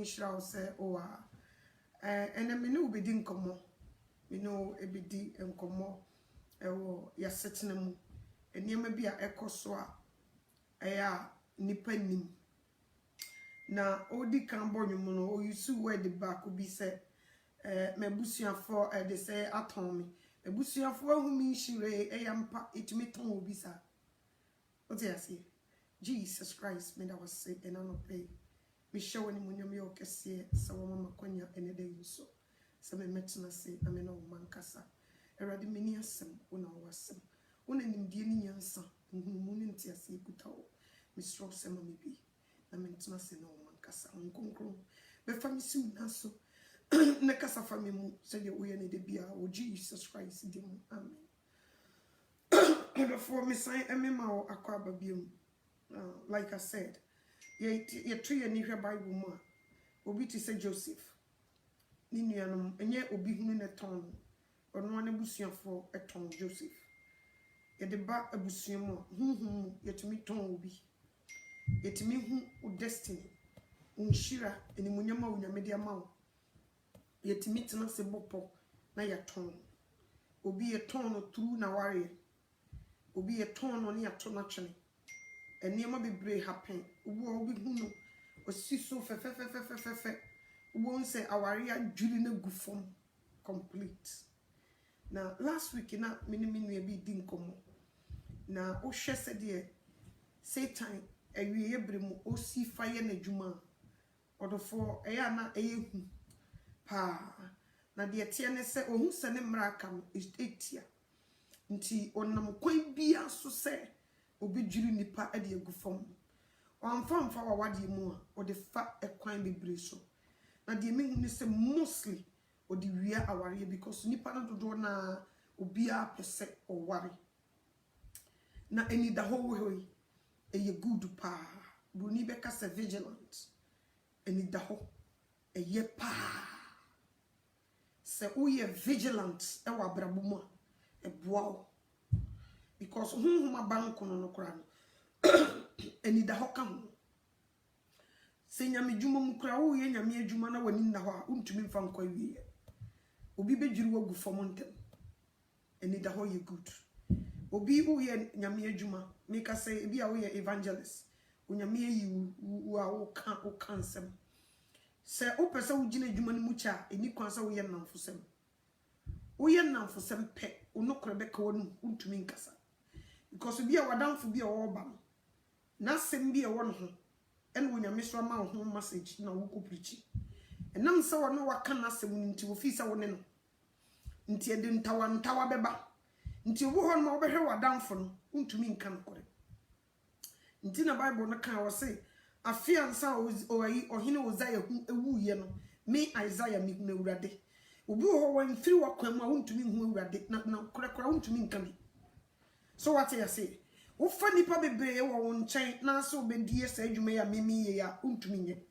nhyira say o a ene me no obedi nkomo me no ebedi nkomo ewo ya setena mu eniema bi a ekoso a eya nipa nim na odi kan bonwum no o yusu word back obi say mabusuafo de say aton me mabusuafo ahumi nhire eyampa etimi ton obi sa o te ase Jesus Christ me that was say and no pay me show ni munyam ye okese sa wo mama kwanya ene da yuso sa me metena say na me no mankasa erade meni asem wona wasem wona nimdie ni nyansa nhunu ni ntia se kutawo me stro se ma me bi na me metena say no mankasa nkonkron be famisi na so na kasa fami mu se de wo ye ne de bia o Jesus Christ di mu amen before me sign emma o akwaba biom like I said ye tree ni hwe Bible mu a obi ti say Joseph ni nuanom enye obi hunu ne ton ono na busuafo eton Joseph ye de ba abusuamu ye tumi ton obi ye tumi hu o destiny unshira eni munyama unyamedi amawo ye tumi tena se bopo na ya ton obi ye ton no true na ware obi ye ton no ne ato na twene eniema bebre happen obi hu no osiso fe ubo nse aware adwiri na gufom complete na last week na minu e bi nkomo na o hwe se de Satan awie yebremu osi faye na djuma odofo eya na eyehu pa na de tie ne se ohun se ne mraka no etia nti onam kwan bia so se obi dwiri nipa e de agufom onfamfa wa wade mu a o de fa ekwan bebre so na de mehu ne se mostly o de wia aware because nipa na dodo na obi a pese o ware na eni da ho hoyi eye good pa bruni beka se vigilant eni da ho eye pa se uye vigilant e wa brabumu e boa because hunhuma banko no kora no eni da ho ka ho se nyame djuma mu kora wo ye nyame adjuma na wani na ho a untumi mfa nkwa wie obi bejuru wagu fom ntem eni da ho ye good obi wo ye nyame adjuma make say bi a wo ye evangelist onyame yi wo a wo kan nsem se o pese wo gina adjuma ni mu cha eni kwan se wo ye namfosem wo ye namfosem pe onokore beka wonu untumi nkasa because bi a wadamfo bi a wo ba no na sem bi a wo no ho ene wo nyame so ma ho message na wo ko preach enam se wo no waka na sem nti wo fi se wo ne no nti ede ntawa beba nti wo ho no wo behwe wadamfo no untumi nka nkore nti na Bible no kan wo se afiansa oyi ohine Uzziah hu ewuye no me Isaiah mi hu awurade obi ho wan firi wakwan ma untumi hu awurade na kora untumi nka bi so what you say wo fa nipa bebre wo won nchen na so obedie sa adwuma ya memi ye ya untumi nye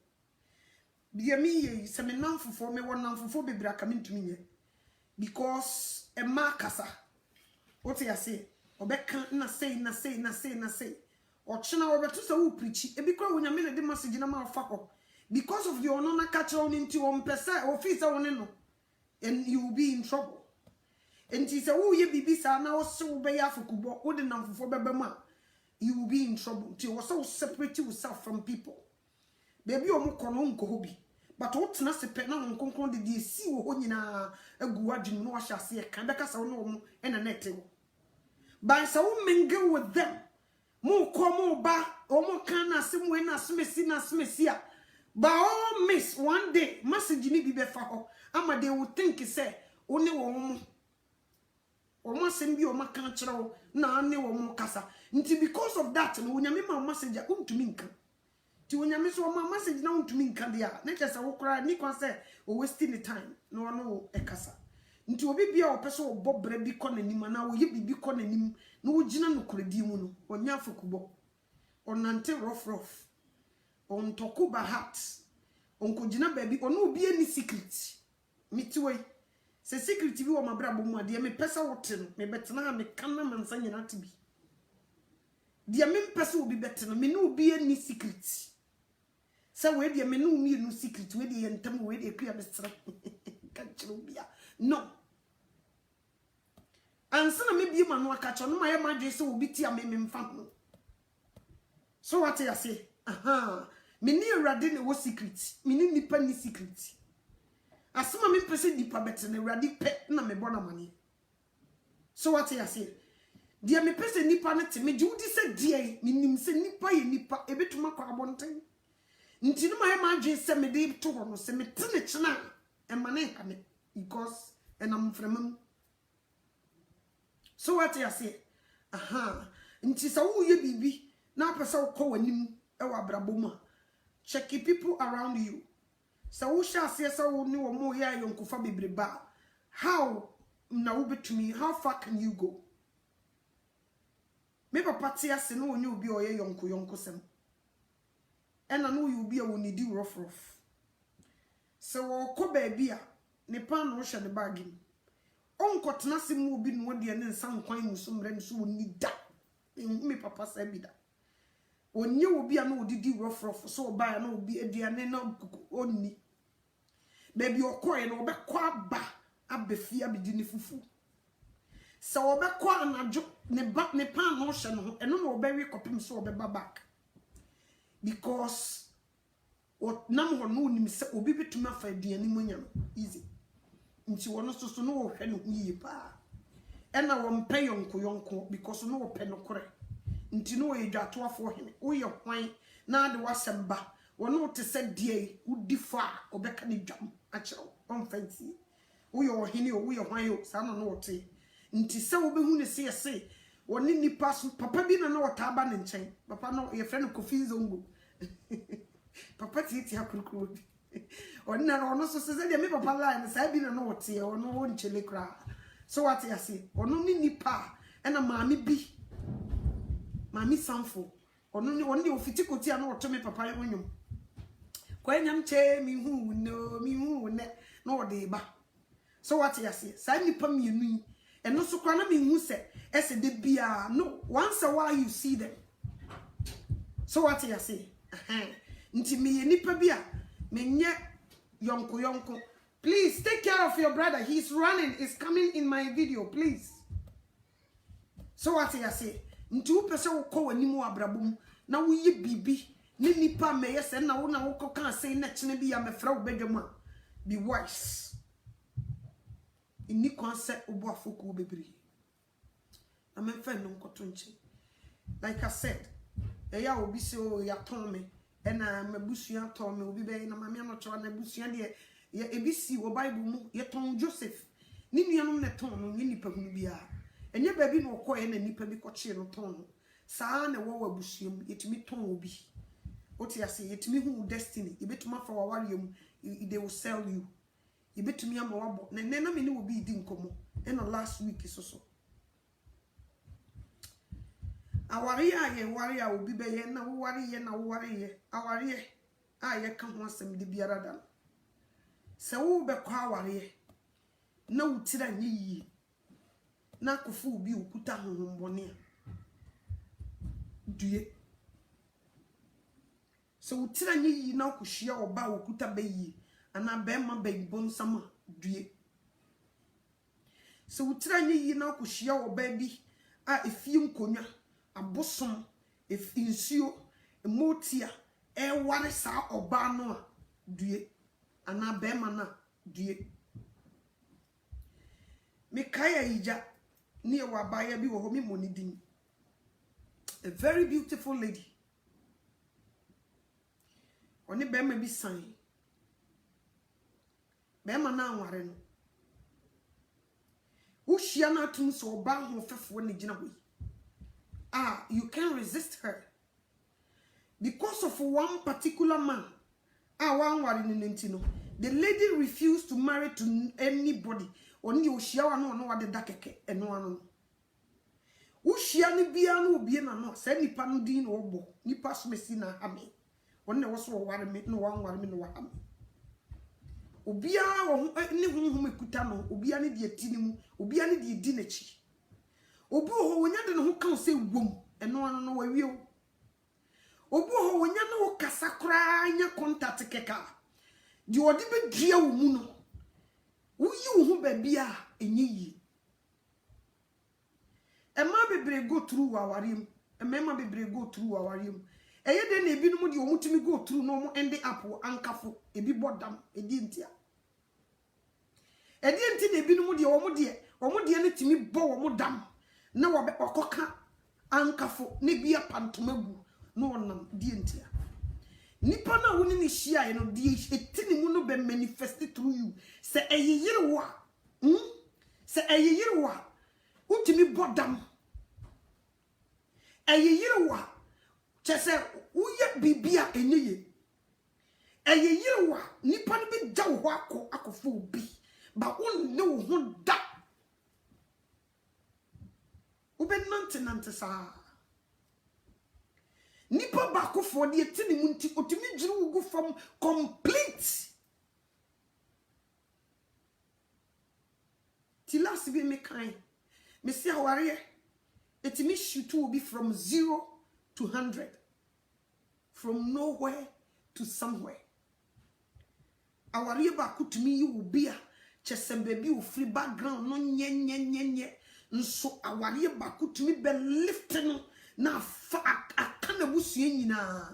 bia mi ye se me namfofo me won namfofo bebre aka me untumi nye because e ma kasa what you say obeka na say o china obeto se wo preach e bi kra wo nyame na de message na ma fa ho because of the onona catch on into one person officer one no and you will be in trouble. And he said, oh, ye be sa now so be afukubo, wouldn't for bebema. You will be in trouble. You also separate yourself from people. Baby, or more conon hobi. But what's not a pen on concon the see wonina a guajin no shall see a candacas or no and a netting. By so mingle with them. More como ba or more can as some when as messia. By all miss one day, message ni be before. Ama they would think he say, only one. Omo sembi o maka kire na ane wo mo kasa nti because of that no onyame ma message untumi nka ti onyame so ma message na untumi nka dia na chese wo kra ni kwa say o wasting the time no no e kasa nti obi bia o pese o bobre bi ko nanim na wo ye bibi ko nanim na wo gina no koradi mu no onya fokubo onante rough on tokuba hat on ko gina baby ono obi ani secret mitiwe se secret bi wo mabra bo mu ade me pesa wote no me betena me kana mansa nyina tibi de me pesa obi betena me no obi ani secret Say we dey me no mi no secret we dey entam we dey kua besra. Ka chiro bia. No. Ansa na me bi ma no aka cho no ma ye madwe se obi ti a me mfa no. So what you say? Aha. Me ni Awurade ne wo secret. Me ni nipa ni secret. Asema me pese nipa bete ne Awurade pe na me bona mane. So what you say? Dia me pese nipa ne te me di wudi se dia me nim se nipa ye nipa ebetuma kwa abonten. Nti no ma ye madwe se me de to ho no se me te ne chena e mane ka me because I'm from. So what you say? Aha. Nti sa wo ye bibi na pese wo ko wanim e wa braboma. Check people around you. So wo sha se wo ni wo mo ya yonkufa bebreba. How na wo betumi? How far can you go? Me papa tia se no onye obi oye yonko sem. Ena no you obi a wo nidi rough. So wo ko baabi a ne pan no hye ne bag ni. Onkotena se mu obi no de ne nsan kwan muso mre nso wo ni da. Me papa sa bi da. Onye obi a no odidi rough so oba na obi aduane na onni. Baby okoye no obekọ aba abefia bidi ne fufu. Se obekọ anajo ne pan no hye no ho eno na obewe kopim so obeba back. Because what nam ho no nim se obi betuma fa aduane munya no easy. Nti wono so no wo hwe no yiye pa. Ena wo mpe yonko because no wo pe no kore. Nti no ye dwato afo hene wo ye hwan na de wasemba wono te se die wudi fa obeka ne dwam a kyerew on fancy wo ye ohene wo ye hwan yo sa no no te nti se wo behu ne se yese woni nipa so papa bi na no wota aba ne nchen papa no ye frɛ no Kofi Zongo papa ti akurukuru bi oni na ono so se de me papa line sa bi na no wote ono wo nchele kra so what you say ono ni nipa ena maami bi Mami Sanfo, oni ofiti koti ana otome papa ye wonyum. Kwa nyam che mi hu ne no ode ba. So what you say? Sa nipa mienu yi. Eno so kwa na mi hu se ese de bia no once a while you see them. So what you say? Nti me ye nipa bia menye yonko. Please take care of your brother. He's running. He's coming in my video, please. So what you say? Ntu pese wo ko wanimu abrabum na wo ye bibi ne nipa meye se na wo kan sei na kene bi ya mefra wo bedwama be wise inni concept obo afoko bebiri na me fa no nkoto nche like I said ya obi se o ya ton me na mabusua ton me obi be na mame anocho na busua de ya ebisi wo bible mu ye ton Joseph ni nuanom ne ton no ni nipa hunu bia enye baabi no koye na nipa bi koche no ton no saa na wo wabusuam yetimi ton obi oti ase yetimi hu destiny yebetuma fa wawariam they will sell you yebetumi ama wabo na na me ne obi di nkomo na last week so awari aye wari a obi be ye na wo wari ye awari ye aye ka ho asem de biara da se wo be kwa awari na wutira nyi na kofu bi okuta honhombone due so utira nyi na kohia oba okuta bayi ana bema baybon sama due so utira nyi na kohia oba bi a efie nkonya abosom efinsuo emotia ware sa oba no a due ana bema na due Mikaya ija near Wabaya bi wo mi monidin. A very beautiful lady. Oni bema bi san. Bema na anware no. Wo hia na tum so oba ho fefo ne gina hoyi. You can't resist her. Because of one particular man. Wanware ne ntino. The lady refused to marry to anybody. Oni ohia wa no wade da keke eno anu uhia ne bia no obie na no sa nipa no din no obo nipa so mesi na ame wonne wo so ware me no wanware me no wa ame obia wo ne honhom ekuta no obia ne de ati ne mu obia ne de di na chi obi ho wonya de ne ho kan se wom eno anu no wa wie obi ho wonya no kasa kasa nya contact keka di odi be dua wo mu no wuyi wo hu ba bia enye yi ema bebre go through awarem ema bebre go through awarem eye de na ebi no mu de omutimi go through no mo end up ankafo ebi bodam edi ntia edi nti na ebi no mu de omo de ne timi bo wo mo dam na wo be okoka ankafo ne bia pantomagu no onam di ntia nipa na woni ni hia ye no di etini mu no be manifest through you se eyeyire wo se eyeyire wo utimi bodam eyeyire wo chese uye bibia enyeye eyeyire wo nipa no be gya wo akofo obi ba won ne wo ho da ube nante sa nipa ba akofo de etini mu nti otimi jiri wo gu fam complete ti last be me kind me see aware etimi shoot will be from 0 to 100 from nowhere to somewhere aware ba kutumi yi wo bia chesem baby wo free background no nye nso aware ba kutumi be lift no na fa akana busue nyina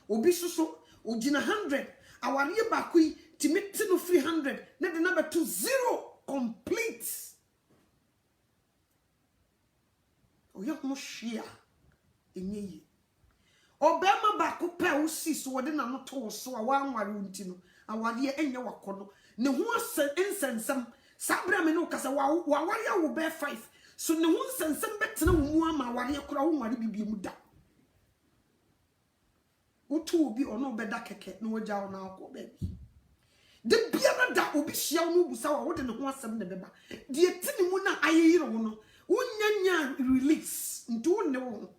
obi soso ogina 100 aware ba ku timiti no 300 na the number to 0 complete oya mo hia enyeyi obema ba ku pe wo si so wode na no to so a wanware unti no aware enye wakono ne ho ensensem sabra me no kasa wa ware wo be 5 so ne ho nsensem betena wo mu ama aware kura wo nware bibie mu da otu obi ono beda keke na wogya wo na akọ baby de biara da obi hia wo busa wa wode ne ho asem ne beba de etini mu na ayeyire wo no unyanya release ntu ne wo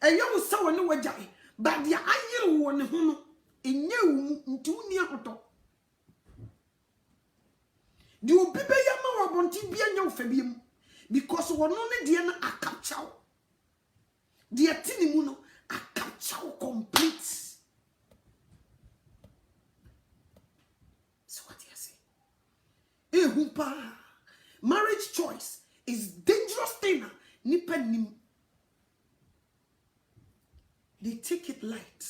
eya wo sa wo ne wogya ba de ayere wo ne ho no enye wo ntu ni ahoto di obi be ya ma wo bonti bia nya wo fabiem because wo no ne de na akapcha wo de etini mu no akapcha wo complete. So what you say ehupa marriage choice is dangerous thing nipa nim they take it light.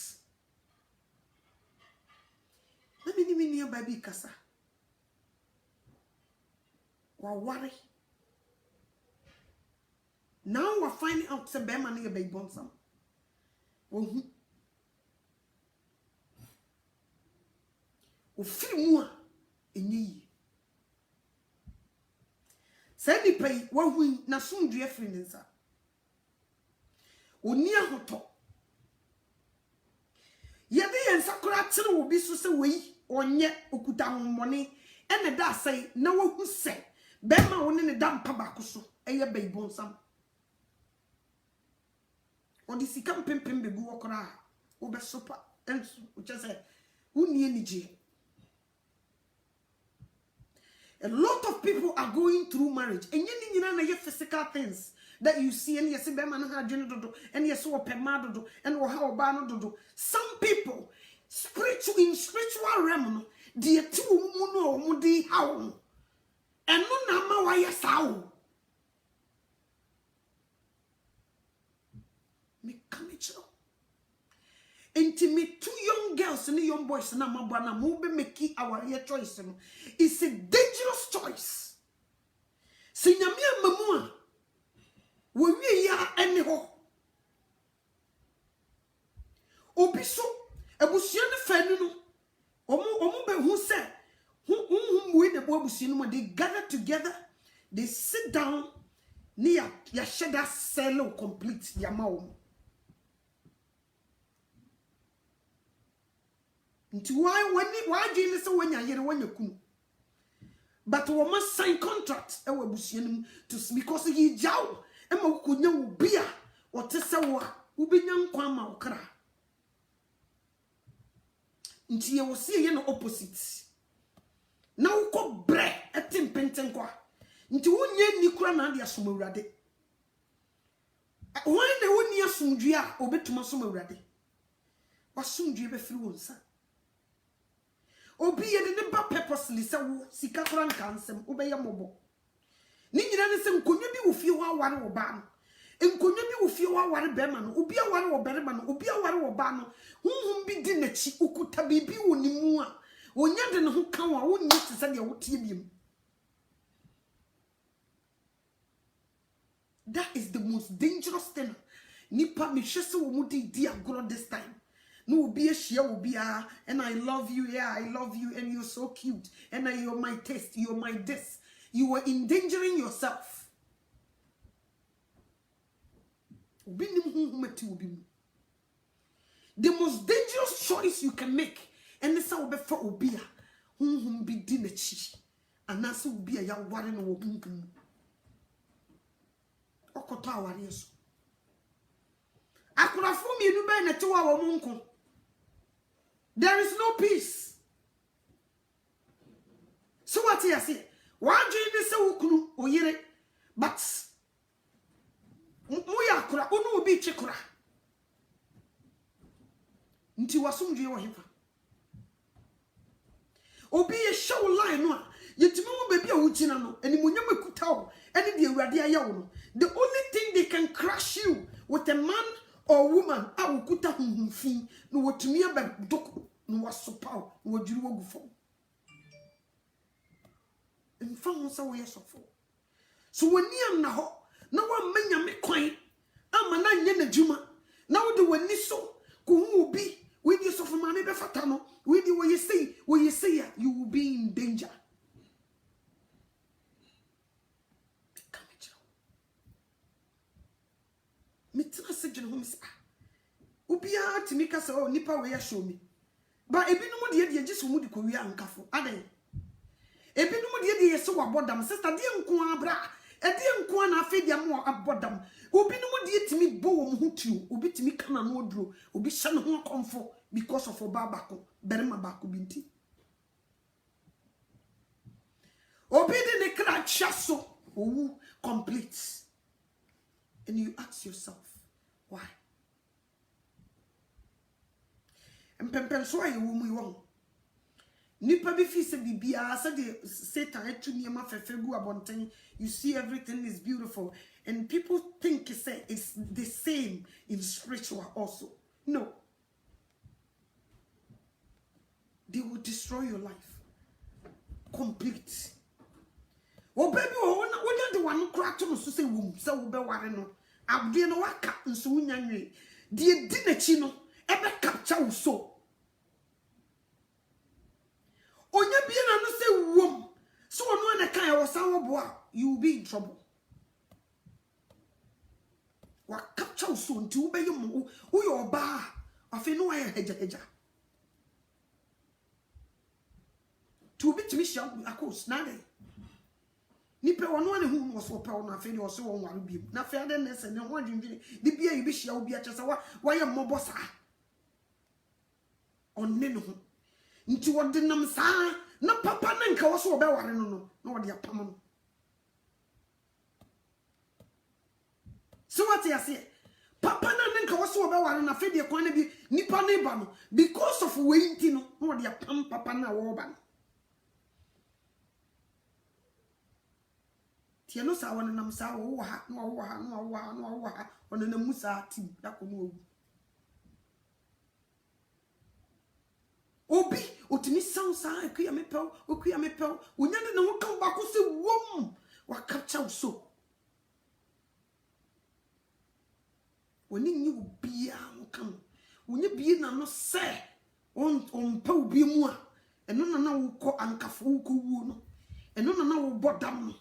Let me near baby kasa wa worry now we're finding out say be man be born some wo ofiri mu a enyi say ni pay wa hu na sumdue afiri nsa oni ahoto yede yensa kura kire wo bi so se wei onye okuta hommone ene da sai na wo hu se be ma wo ne da mpa ba ko so eye be bonsam odi sika mpempem be gu wokora wo be sopa enso wo chese uni enije. A lot of people are going through marriage and you know na physical things that you see and you see be man ha dwene dodo and you see opema dodo and wo ha oba no dodo. Some people in spiritual realm no de ti wo mu no wo di ha wo eno na ma wa yesa wo me come chiro intimate two young girls and young boys na mabwana mo be make our choice no. It's a dangerous choice. Sinyame amamu a wo wi ya ene ho obi so abusua ne fanu no omo be hu se hu we de abusua no they gather together, they sit down near ya sheda cell complete ya mawo nti why do say wanya yere wanya kunu but we must sign contract e we busuanim to because he jaw e ma kunya wo bia o te se wo wo benya nkwa ma wo kra nti ye wo se ye no opposite na wo ko bre etimpenten kwa nti wonye ni kura na de asomawurade when the woni asumdwe a obetuma som awurade wasumdwe be firi wonsa obi ye de ba purposely se wo sika kora nka nsem obeye mobo ni nyina ne se nkonwa bi wo fie ho aware wo ba no nkonwa bi wo fie ho aware be ma no obi aware wo bere ma no obi aware wo ba no hunhum bi di nachi ukuta bibi wo nimu a onya de ne ho kan wa wonni te se de wo tie biem. That is the most dangerous thing. Nipa me hwese wo mu di agoro this time. No be a share will be and I love you, yeah, I love you, and you're so cute, and you're my taste, you're my this. You are endangering yourself. The most dangerous choice you can make, and this will be for Obia, whom be dinner chi, and that's will be a young warren or boom. Okota warriors. I could have formed you to 2 hour monko. There is no peace. So what you say? Why do you say ukunu oyere? But muya kura onu obi chekura. Nti wasumdwe wo hefa. Obi ye show line no a yetimi mo baby a wugina no animonyam ekuta wo ene de awurade aye wo no. The only thing they can crush you with a man or woman a ukuta hunhunfin no wotumi abedoko no wasopaw no wadwiri wogufo mfa ho sa wo yesofo so wani am na ho na wa manya me kwan ama na nye na djuma na wo de wani so ko hu obi we di sofo ma me be fata no we di wo yesi ya you will be in danger. Mitina sejene ho misa obia timi ka se o nipa we ya show me ba ebinom de giso mu di ko wi ankafo adan ebinom de yese wabodam sister de nko abra e de nko na afi de mo abodam obinom de timi bo wo ho tuo obi timi kana no oduro obi hye ne ho komfo because of obabako berema bako binti obi de ne kra chaso owu complete. And you ask yourself, why? And pempen so aye wo mu yo. Nipa bi fi se bibia se de Satan etu niema fefegu abonten. You see everything is beautiful and people think it's the same in spiritual also. No. They will destroy your life. Complete. Oh baby, oh the one crack to so say womb so be ware no abde no waka nso nyanwe de di na chi no ebe capture wo so onya bi na no say wom so ono na kan wo san wo boa you will be in trouble. Wa capture wo so nti wo be yom wo yo ba afi no wa heja to be to me shop akos na dey nipe wono ne hu no so pe wono afi de so won ware biem na fe ade na se ne ho adwindwene de bia yi bi hia obi a chese wa ye mmobo sa onne no ho nti wode nam sa na papa na nka wo so be ware no na wode apam no so what you say papa na nka wo so be ware na fe de kwan na bi nipa na ba no because of wenti no na wode apam papa na wo ba no. Tieno sa wona nam sa wo ha no wo ha ona na musa tim da ko no obi otimi sound sa akuya me pew onya de na wo kan ba ko se wom wa capture so oni nyi obi a wo kan onya bi na no se on pa obi mu a eno na wo ko ankafo wo ko wu no eno na wo bodam no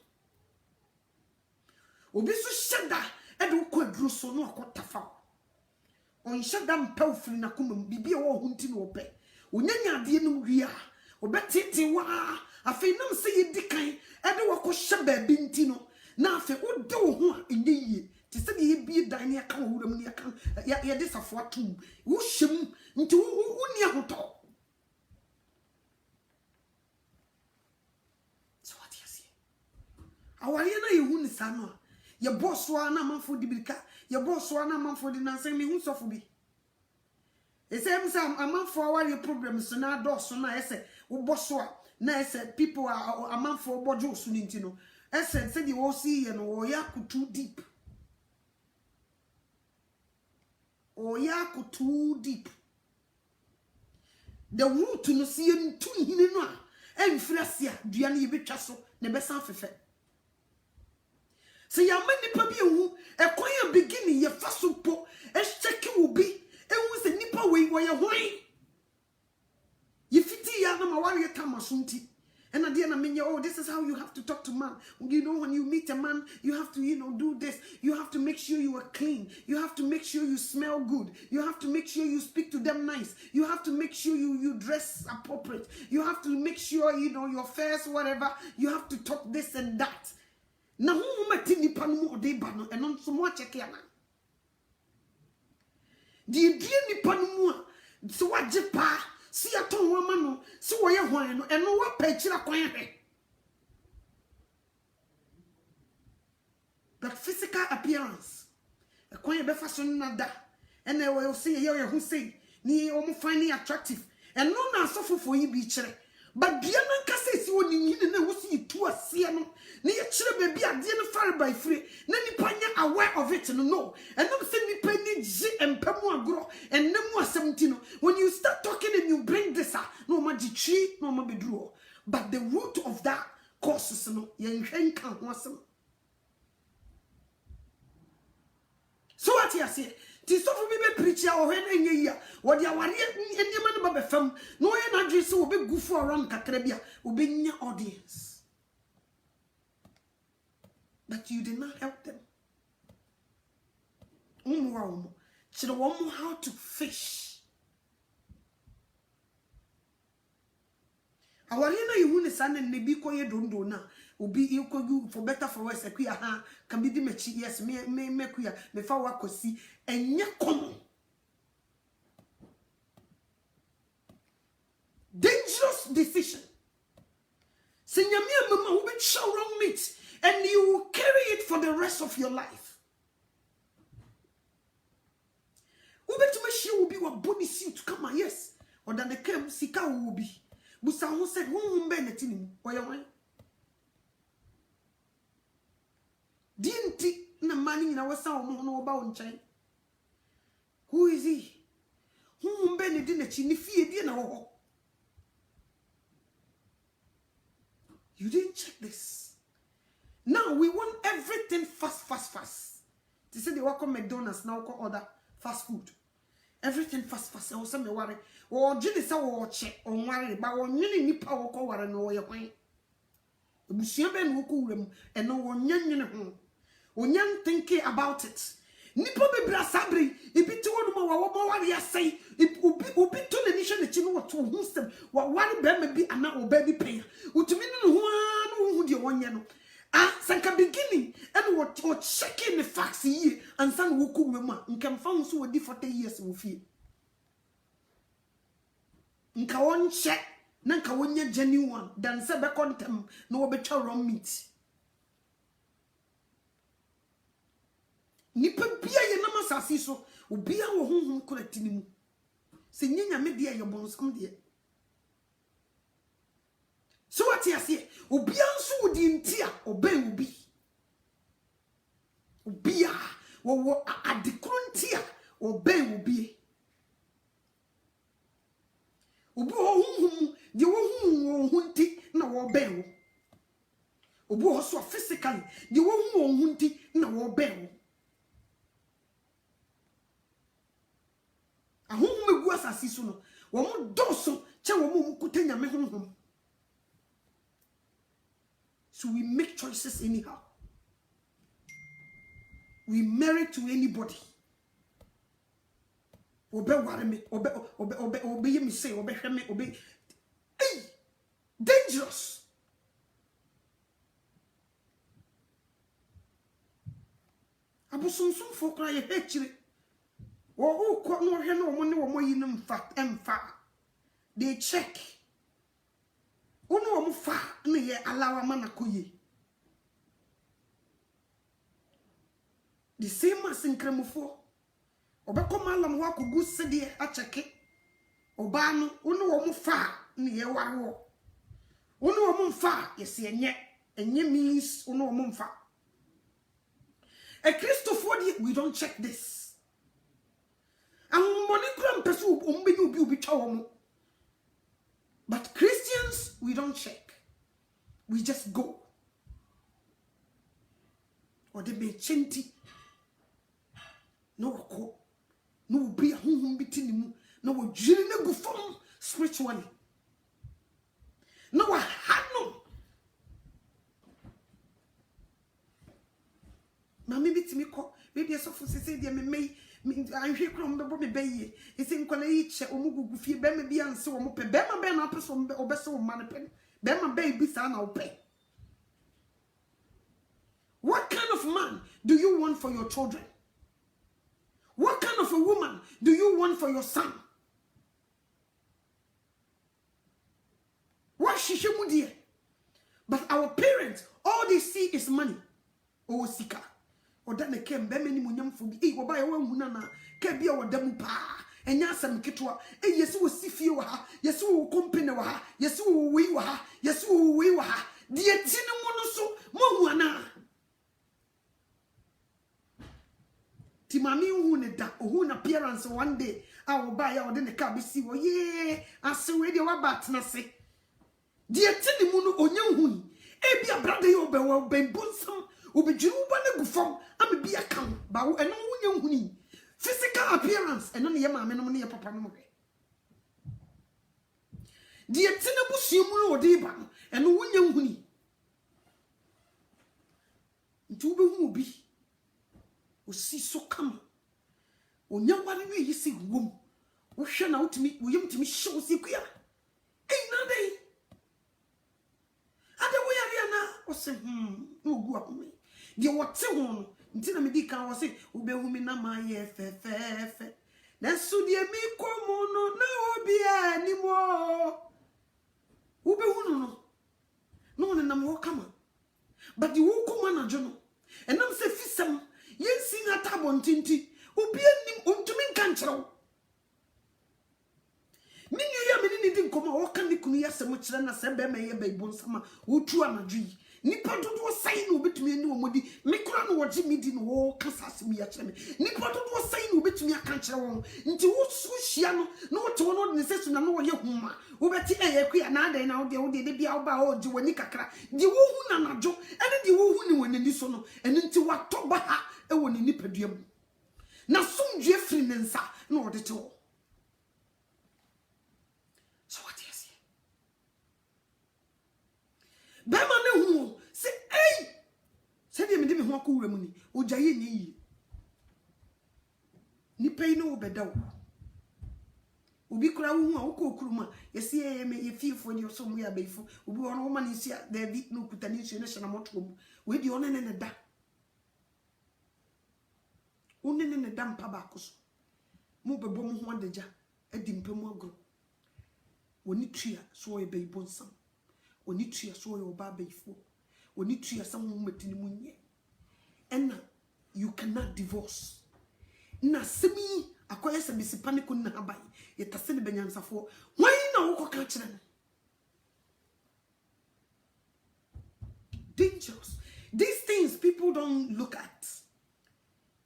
obi so sheda e de ko aduru so no akotafa on sheda mpa ofiri na kuma bibia wo hunti no ope onyanya ade no wi a obetete wa afi nam se yedikan e de wako sheba bi nti no na afi wo de wo ho a enye yie ti se ye bi dan ne aka wo wuram ne aka ye de safo atum wo hwem nti wo ni ahoto. So what you say awari na ye hu ni sa no ye boss wa na manfo dibirika your boss one man for the nansen me who suffer be. It says a man for our problems so now do so now I say wo boss na I said people are a man for bojo sunintino. I said you all see and oh ya too deep. Oh ya too deep. The root to no see you too hino and frasia duani betwa so ne besan fefe. So ya many papi who a quiet beginning ye fasupo e check will be and was a nipper way where you're white. You fiti ya na mawari tamasunti. And at the end, I mean, oh, this is how you have to talk to man. You know, when you meet a man, you have to, do this. You have to make sure you are clean. You have to make sure you smell good. You have to make sure you speak to them nice. You have to make sure you dress appropriate. You have to make sure, your face, whatever. You have to talk this and that. Now, who might think the de bano and on some more check yana? The dear Nipanua, so what jepa? See a ton woman, see why you want, and no what page la quiet. But physical appearance, a quiet fashion nada, and they will see here who say, near almost finding attractive, and no suffer for you be chere. But Diana Cassis, you wouldn't even know see to a siano, near chere baby at the fire by free, Nanny Panya aware of it and no, and not send me penny G and Pamua grow, and no more 17. When you start talking and you bring this up, no more tree, no more bedroom. But the root of that causes no, you can't want some. So what you say? Tis so for me preacher or any year. What you are any man about fam. No energy so will be good for around Kakrebia will be in your audience. But you did not help them. Should want more how to fish. Our inner you win a son and maybe call you don't do now. Will be you for better for worse. A queer ha can be the machi. Yes, me queer. Me for what could see and ya common. Dangerous decision. Senior me mama who be show wrong meat and you will carry it for the rest of your life. Who bet to she will be what body suit to come on, yes. Or that the came sika will be. Busa who said who be netin or your way. Didn't na money in our sound no about China. Who is he? Who be ne dinner chini fear dinner? You didn't check this. Now we want everything fast. They say they work on McDonald's now call order fast food. Everything fast. I was me worry. Or Jenny say or check or worry, but when you need power call worry no your way. The Bushia Ben will cool them and no one yan. When young thinking about it. Nipo be brasabri, if it told more what I say, it will be to the nation that you know what to whom what one baby and now baby pay. What to mean one would you want you know? Ah, Sanka beginning and what checking the facts here and San Wuku Mama, and can found so a 40 years with you. Nka one check, Nanka one year genuine, than Saba contem, no better wrong meat. Nipa bia ye na masasi so obia wo honhom koratini mu se nyanya me dia ye bonsam de so what you say obia nso wodi ntia oben obi obia wo adekrontia oben obi obi honhom de wo honhunti na wo ben wo obi ho so physically de wo honhunti na wo ben wo ahum megu asasi so no wo mo doso che wo mo kutanya me honhom. So we make choices anyhow. We marry to anybody. Obe ware me obe ye me say obe hwe me obe hey dangerous. Abusumsum for cry hechire. Oh, no, no, no, in fact, they check. Oh, no, fa, me allow a man a coye. the same as in Kremufo. Obeko malam wa kugu sede a cheke. Oba no wonu wo mu fa ne ye wawo. Wonu wo mu fa yesi enye means wonu wo mu fa. A Christopher, we don't check this. And money gram person ubi twa. But Christians, we don't check. We just go. Or they be chinty. No ko. No be a hum bitinimu. No jilly go from spiritually. No I had no. Mammy bit me call. Maybe a sofa said, "Dear me, I'm here from the Bobby Bay. It's in College, Omugu, Fee, Bema be and so on. Bema Ben up from Obeso Manapen. Bema baby son, I'll pay. What kind of man do you want for your children? What kind of a woman do you want for your son? What she But our parents, all they see is money. Oh, Sika. Or that they came, Bemini Munyam for be able by a woman, can be our demu pa, and Yasam Kitwa, and yes, we see few, yes, we will company, yes, we will we were, yes, we will we were, dear Tinamonoso, Moana. Timami who appearance one day, I will buy out in the cab, see, oh, yeah, I see radio about Nasi. Dear Tinamono, or young, Ebia brother, you be bunsum. Ubi juba ne gufom am be account ba wo eno wunya huni physical appearance eno ne yema menom ne papa no be die tine busuemu no odi ba no eno wunya huni ntu be hu obi osi so kama onya ware wi yisi wom wo hwe na wotimi wo yem timi hyew si kua na dai ade wo yare na o se no gu akome de wote ho nti na medi kan wo se wo be hu mi na ma ye fe na su de mi komo no na obi ani mo wo be hu no na mo kama but the wo koma na jono enam se fisam yensi na tabontinti obi anim ontumi nkan kyerɛw minnu ya menini di nkoma wo kan ni kunu ya sɛm kyerɛ na sɛ be ma ye baibo nsama wo tu anadwi nipa dodo sai no betumi ani wo modi mekura no woje midi no wo kasa asemi ya kyerɛ me nipa dodo sai no betumi aka kyerɛ wo nti wo hia no na wo te wo no ne sesu na no wo ye huma wo beti ekua na adan na wo de bia wo ba wo je wani kakra di wo hu na najo ene di wo hu ni wonani so no ene nti wato ba ha e wo ni nipadua mu na somdwe firi ne nsa na wo de te wo. So what is it? Bema ne hu say hey say dem me ho akọ wura mu ni ojaye ni yi ni pay no obeda wo obi kura wo hu a wo ko okuru ma yesi ye me ye fiefo ni so mu ya beifo obi ono wo ma ni sia David no kutani su ne hye na moto mu we di ono ne da one ne da mpa ba koso mu bebo mu ho adagya adi mpa mu agro woni tua so ye beibo nsam oni tua so ye oba beifo oni tua sam mu matini mu nye ena you cannot divorce na semi akoye se bisipa ne kun na abai ye tase ne benyansafo wan na wo koka kire no dangerous. These things people don't look at.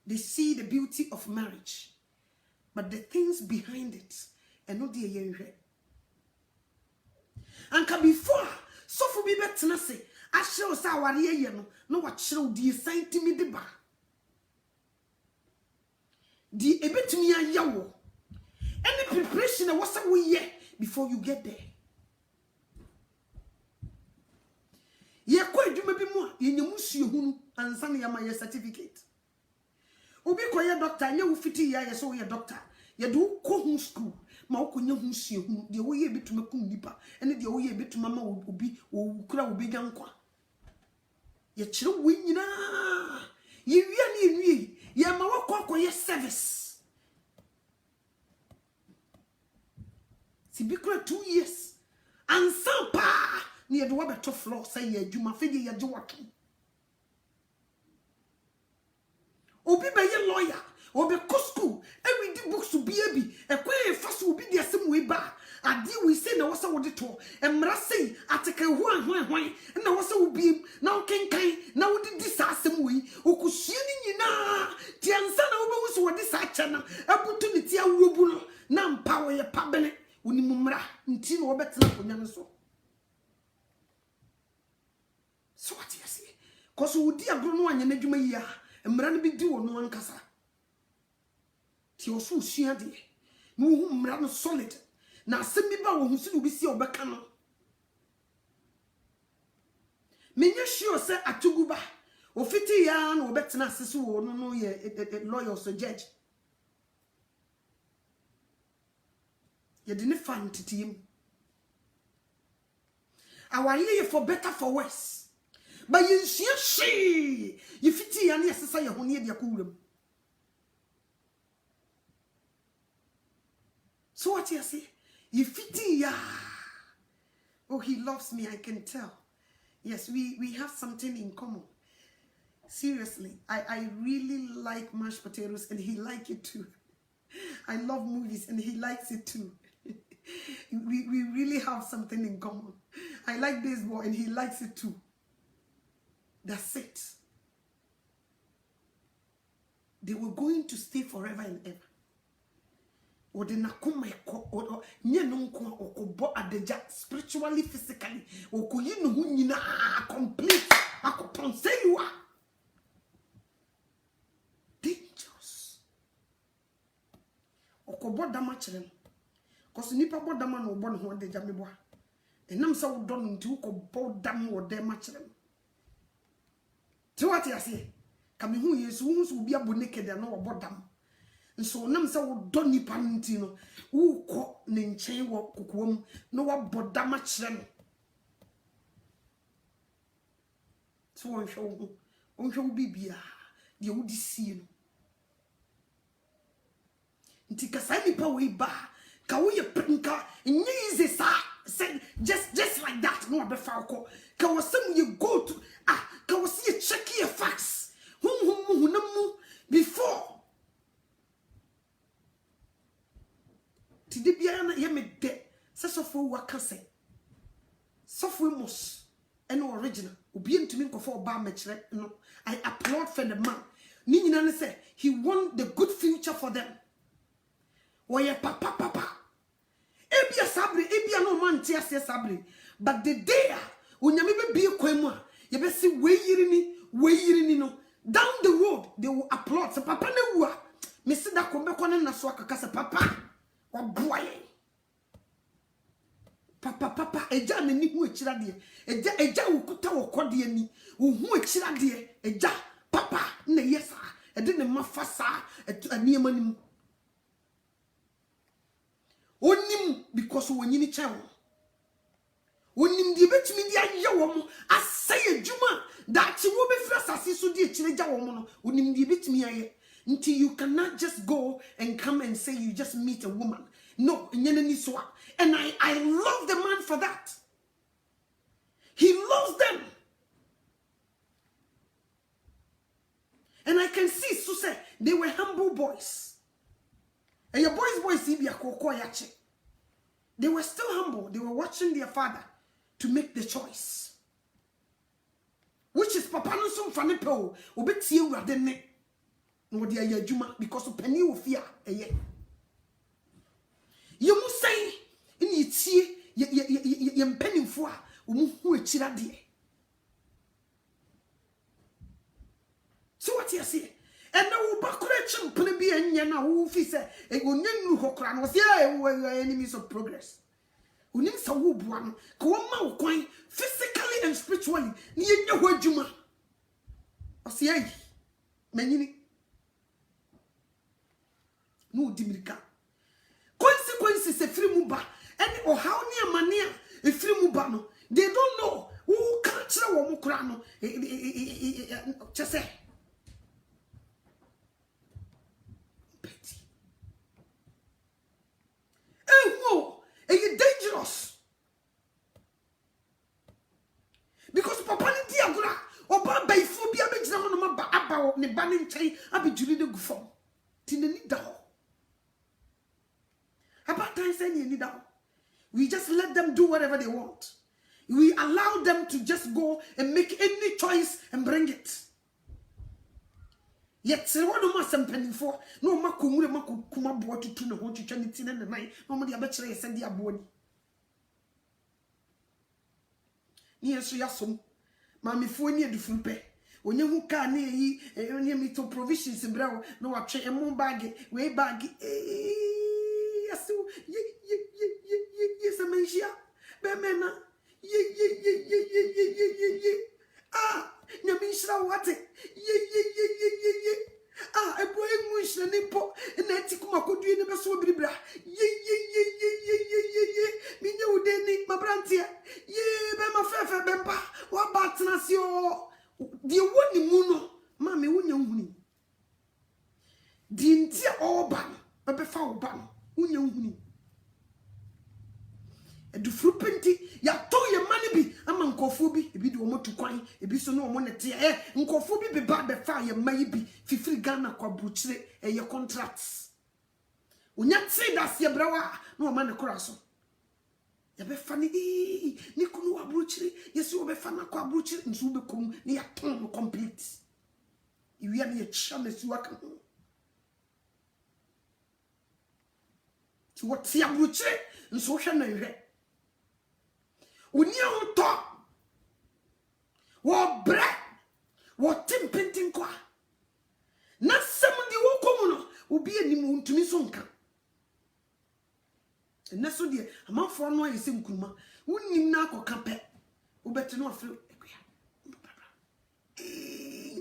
They see the beauty of marriage, but the things behind it and not the yenhwe. And can before so for be better say I show sa ware ye no what show the sign to me the ba the ebetumi ayawo any preparation and what's we ye before you get there. Ye kwa adwuma bi mu a ye nyamusuo hunu ansa na yama ye certificate. Obi koye doctor nya wo fiti ya ye so ye doctor ye do ko hu school ma wo konya hu suo hunu de wo ye bituma kum nipa ene de wo ye bituma ma obi wo kura obi gankwa ye kire wo nyina ye wia na enwie ye ma wo kokoye service si bi kura 2 years ansa pa ni ye do wa beto floor say ye adwuma fe de ye je wato obi obi ko school every di books to be ebi ekwe fast will be the same way ba ade we say na wasa wode to emra say ateke hwan na wasa wo bi na kenkan na wode di sa asem we okusie ni nyina ti ansa na wo be wo so wode sa cha na abutu ni ti awurobu no na mpa wo ye pabele onimumra nti na wo betena konya no so what you say cause wo di agro no anya na dwuma yi a emra no bi di wo no ankasa ti o so sua de no hu mra no solid na asem bi ba wo hu si no bi si obeka no menya sure say atuguba ofiti ya na obetena asese wo no ye lawyer so judge ye de ne fan titiem awaye for better for worse. But you see, you fit and yes, I have only the cool. So what you say? You fit ya. Oh, he loves me, I can tell. Yes, we have something in common. Seriously, I really like mashed potatoes and he likes it too. I love movies and he likes it too. we really have something in common. I like baseball and he likes it too. That's it. They were going to stay forever and ever. Or the nakuma or nyenunko or kobo adeja spiritually, physically, or kuyinu hunina complete. I could say you are dangerous. Or kobo damacheren. Cause nipa bo dama no bon ho adeja meboa. Enam sa wo don nti wo kobo dam wo de macheren. So what you say? Kami hu Yesu hu so bia bo naked na obodam. Nso nam se wo do nipa nti no wo ko ne nchen wo kokoam no wa bodam a kire no. So won hwe bibia de wo di sie no. Nti kasa nipa we ba ka wo ye pinka nyize sa say just like that no abefa ko ka wo sem ye go to ka wo see check your facts before ti de bia na ye me de se sofo waka say sofo mos eno original obi ntumi nkofo ba ma kire no I applaud for the man ni nyina ne say he want the good future for them oye papa ebia sabre ebia no man tia se sabre but the day onyame be bie kwam a ye be si we yiri ni no down the road they will applaud se papa na wu a me se da ko be ko na so akaka se papa oboye papa eja na ni hu ekira de eja ukuta wokode ani hu ekira de eja papa na yesa e de ne mafasa aniema nim onim because wonyini chewo onim de betimi de aye wo mo asay adwuma that chi wo be fra sase so de ekire ja wo mo no onim de betimi aye until you cannot just go and come and say you just meet a woman. No, and I love the man for that. He loves them. And I can see, so say, they were humble boys. And your boys, they were still humble. They were watching their father to make the choice. Which is Papa no some funny po, obetie urade ne. No dia ya adwuma because penny wo fear eye. You must say in yitie ye mpanimfo a omu hu akira de. So what you say? And now bakure chimpene bi anya na wo fi se e onyennu hokora no say enemies of progress. Unim sa wo bua no ko ma wo kwan physically and spiritually ni enya ho adwuma. O say ai manyini no dimirika consequences e free mu ba any or how near mania e free mu ba no they don't know who can tell wo mu kura no just say petty whoa it's dangerous because papa ni diagora oba baifo bia be gina no ma ba aba ne ba ne nchen abejuri de gufom ti We just let them do whatever they want. We allow them to just go and make any choice and bring it. Yet, say what do my something for? No, my kuma boy to know what you turn it in the night. Nobody a better send their body. Yes, yasum. Mammy, for near the fruit pay. When you can near me to provisions in brow, no, I check a moon bag, way bag. Yes, yes, Amelia. Bemena. Ye. Ah, Namisha, what it? Ye. Ah, a boy wish the nipple, and then Tikuma could do in the so bribra. Ye. Me know they need my brantia. Ye, Bema Fefa Bemba, what batnas your. The one muno, Mammy, Unyuni. Dintia Orban, a befoul ban, Unyuni. And the fruit penty, ya told your money be among Kofubi, a bit more to coin, a bit so no one at tear, and Kofubi be bad the fire, maybe 50 Ghana quabutre, and your contracts. When you say that's your brow, no man across. You be funny, Nikunu abruchri, yes, you be funny quabutre, and so become near tongue complete. You hear me a chum as you are coming. To what see abruchre, and so shall I read. When you talk, what bread, what timping qua. Not somebody who come will be any moon to me soon. And that's so dear, a month for no is in Kuma. Wouldn't you knock or compare? Who better not feel a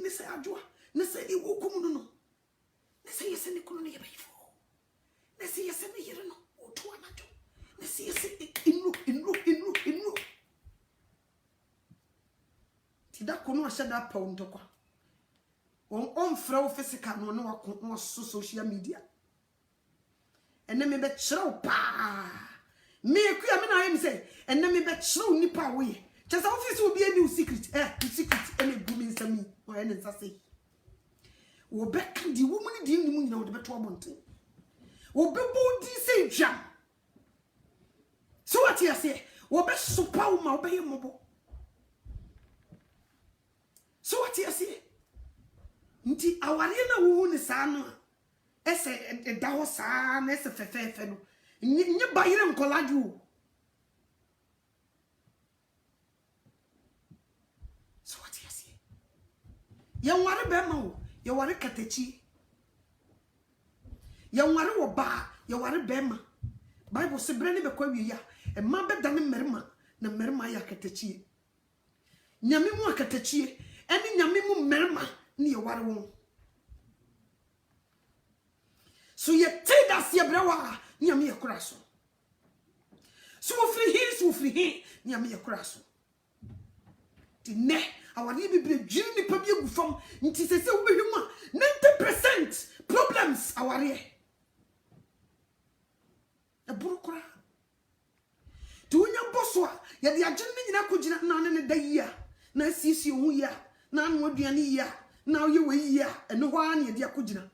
Nessa Adua, Nessa, you will come no. Nessa, yes, and the colony before. Nessa, yes, and the year no, or to another. Nessa, yes, in look. Tida kono asha da pa ontokwa. On fra physical no no social media. Ene me be chrew pa. Me akuya me na am say ene me be chrew nipa we. Chesa office will be a new secret. Secret ene gumi nsami. O ene nsase. Wo be kan di woman di ni mu nyina wo de beto abonten. Wo be bodi say jam. So what you say? Wo be super wo ma wo be yemobo. So what you say? Nti awari na wo ni sa no ese da ho sa na ese fefefe no nye bayire nkolaju. So what you say? Ya wari be ma wo, ya wari katachi. Ya wari wo ba, ya wari be ma. Bible se brene be kwa wi ya, e ma be dane merima na merima ya katachi. Nyame mu akatachi. Any nyamimu merma ni ye ware won. So ye take that ye brawa ni ami ye kuraso. So free he ni ami ye kuraso. Ti ne awani bibire dwiri ni pa bi egu fam nti sese wo behwema 90% problems aware. E buru kura. Ti wonya boso a ye de agye ni nyina kogina na ne da yi a na sisi hu ya na no aduane ya na ye we ya eno ho an ye dia kugina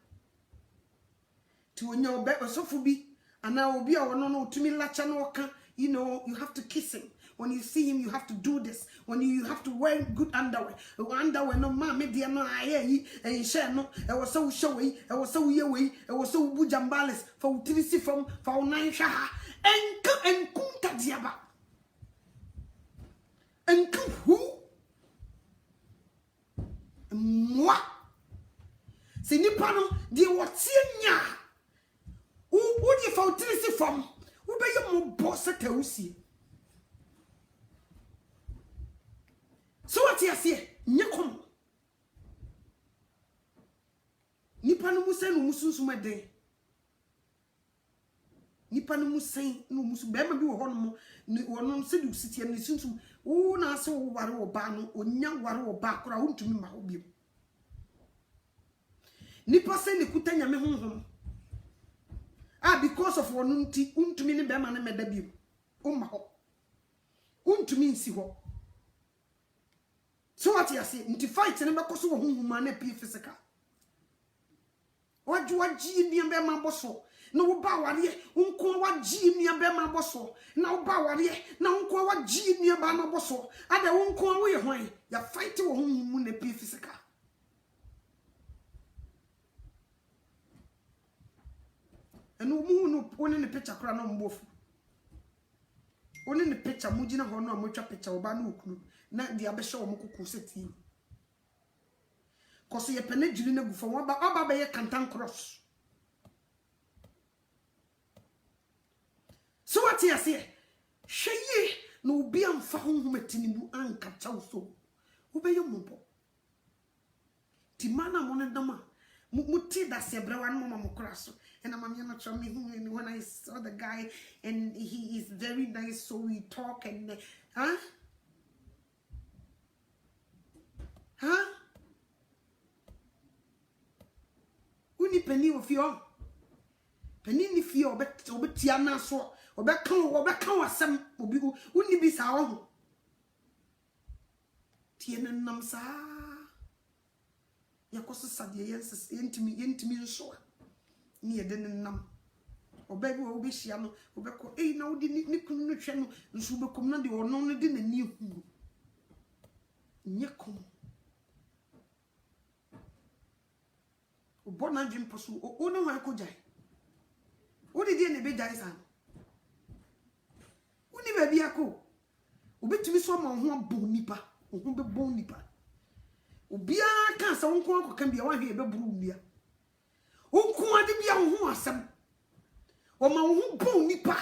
ti onya obe osofu bi ana obi a wono no tumi lacha no oka, you know, you have to kiss him. When you see him, you have to do this. When you have to wear good underwear. Underwear no ma me dia no aye and share no e was so showy, e was so ye we, e was so bujambales for utility from for nine sha en kunta diaba en who moi c'est ni pas non di wotienya ou di fa utility from ou be ye mo boss ta usi. So what you say? Nyakom. Nipa no musen no musunsu mede. Nipa no musen no musu be ma bi wo hono mo wono se du sitie no sunsu wo na se wo ware wo ba no onya ware wo ba kora wontumi ma ho biem. Nipa se ne kuta nyame honhom. Because of wono nti untumi ne be ma ne meda biem. O ma ho. Untumi nsi ho. So what you say? Nti fight ne bekoso wo honhom na pie physical. waji ni be ma boso na wo ba ware unko waji ni be ma boso na wo ba ware na unko waji ni ba na boso ada unko wo ye hwan ya fight wo mu na be physical enu mu no oni ne picture kra na mbofu oni ne picture mu gina ho no amotwa picture wo ba na okunu na dia be hye wo mkuku seti koso ye pene jiri na gufo wo ba be ye kantan cross so what you say hweye na obi amfa honhom atinibu anka chaw so wo be ye mobo ti mana mo ne dama muti da se brewa no mama mokra so and I'm not sure me when I saw the guy and he is very nice so we talk and uni penny of your penny ni fio obetia na so obeka wasem obi uni bi sa ho tie nam sa yakoso sadie yenses yentimi nso ni yede nam obebi wo be hia no obeko na wodi ni kunu no hwe no nso bekom na de ono no de nani hu nyekom obona dwem poso o no wa ko jai wodi de ne be jai san woni ba bia ko obetumi so ma ho abon nipa ho be bon nipa obia kan sa wonko akoka bia wa hwe be buru bia wonko ade bia ho asem o ma ho bon nipa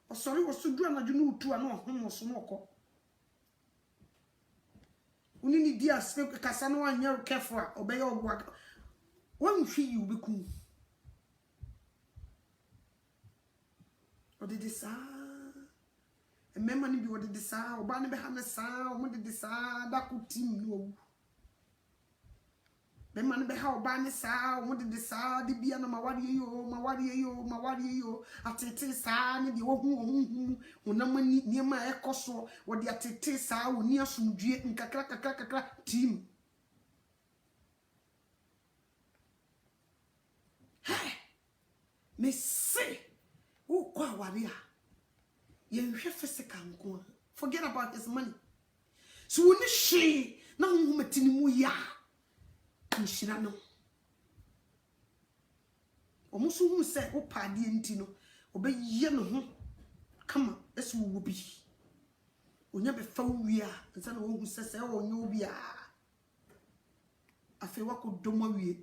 o sorry wo sudura na junu utu ana ho so no ko uni ni dia se kasa no anya careful obey ogwa wan hwi yi obeku odede sa emema ni bi odede sa oba ne be ha ne sa o mo dede sa da ku tim no owu be man be ha oba ne sa o mo dede sa de bia na mawari yo atete sa ne de ohun onamani niema ekoso wo de atete sa oni asumdue nkakra tim me say who kwa waria yen hwe physical nko forget about his money so woni hwe na humetini mu ya nshira no omuso hu se wo paade enti no obeye no ho kama esu wo bi onya be fa wi a nsa na wo hu se onya obi a afi wako domo wie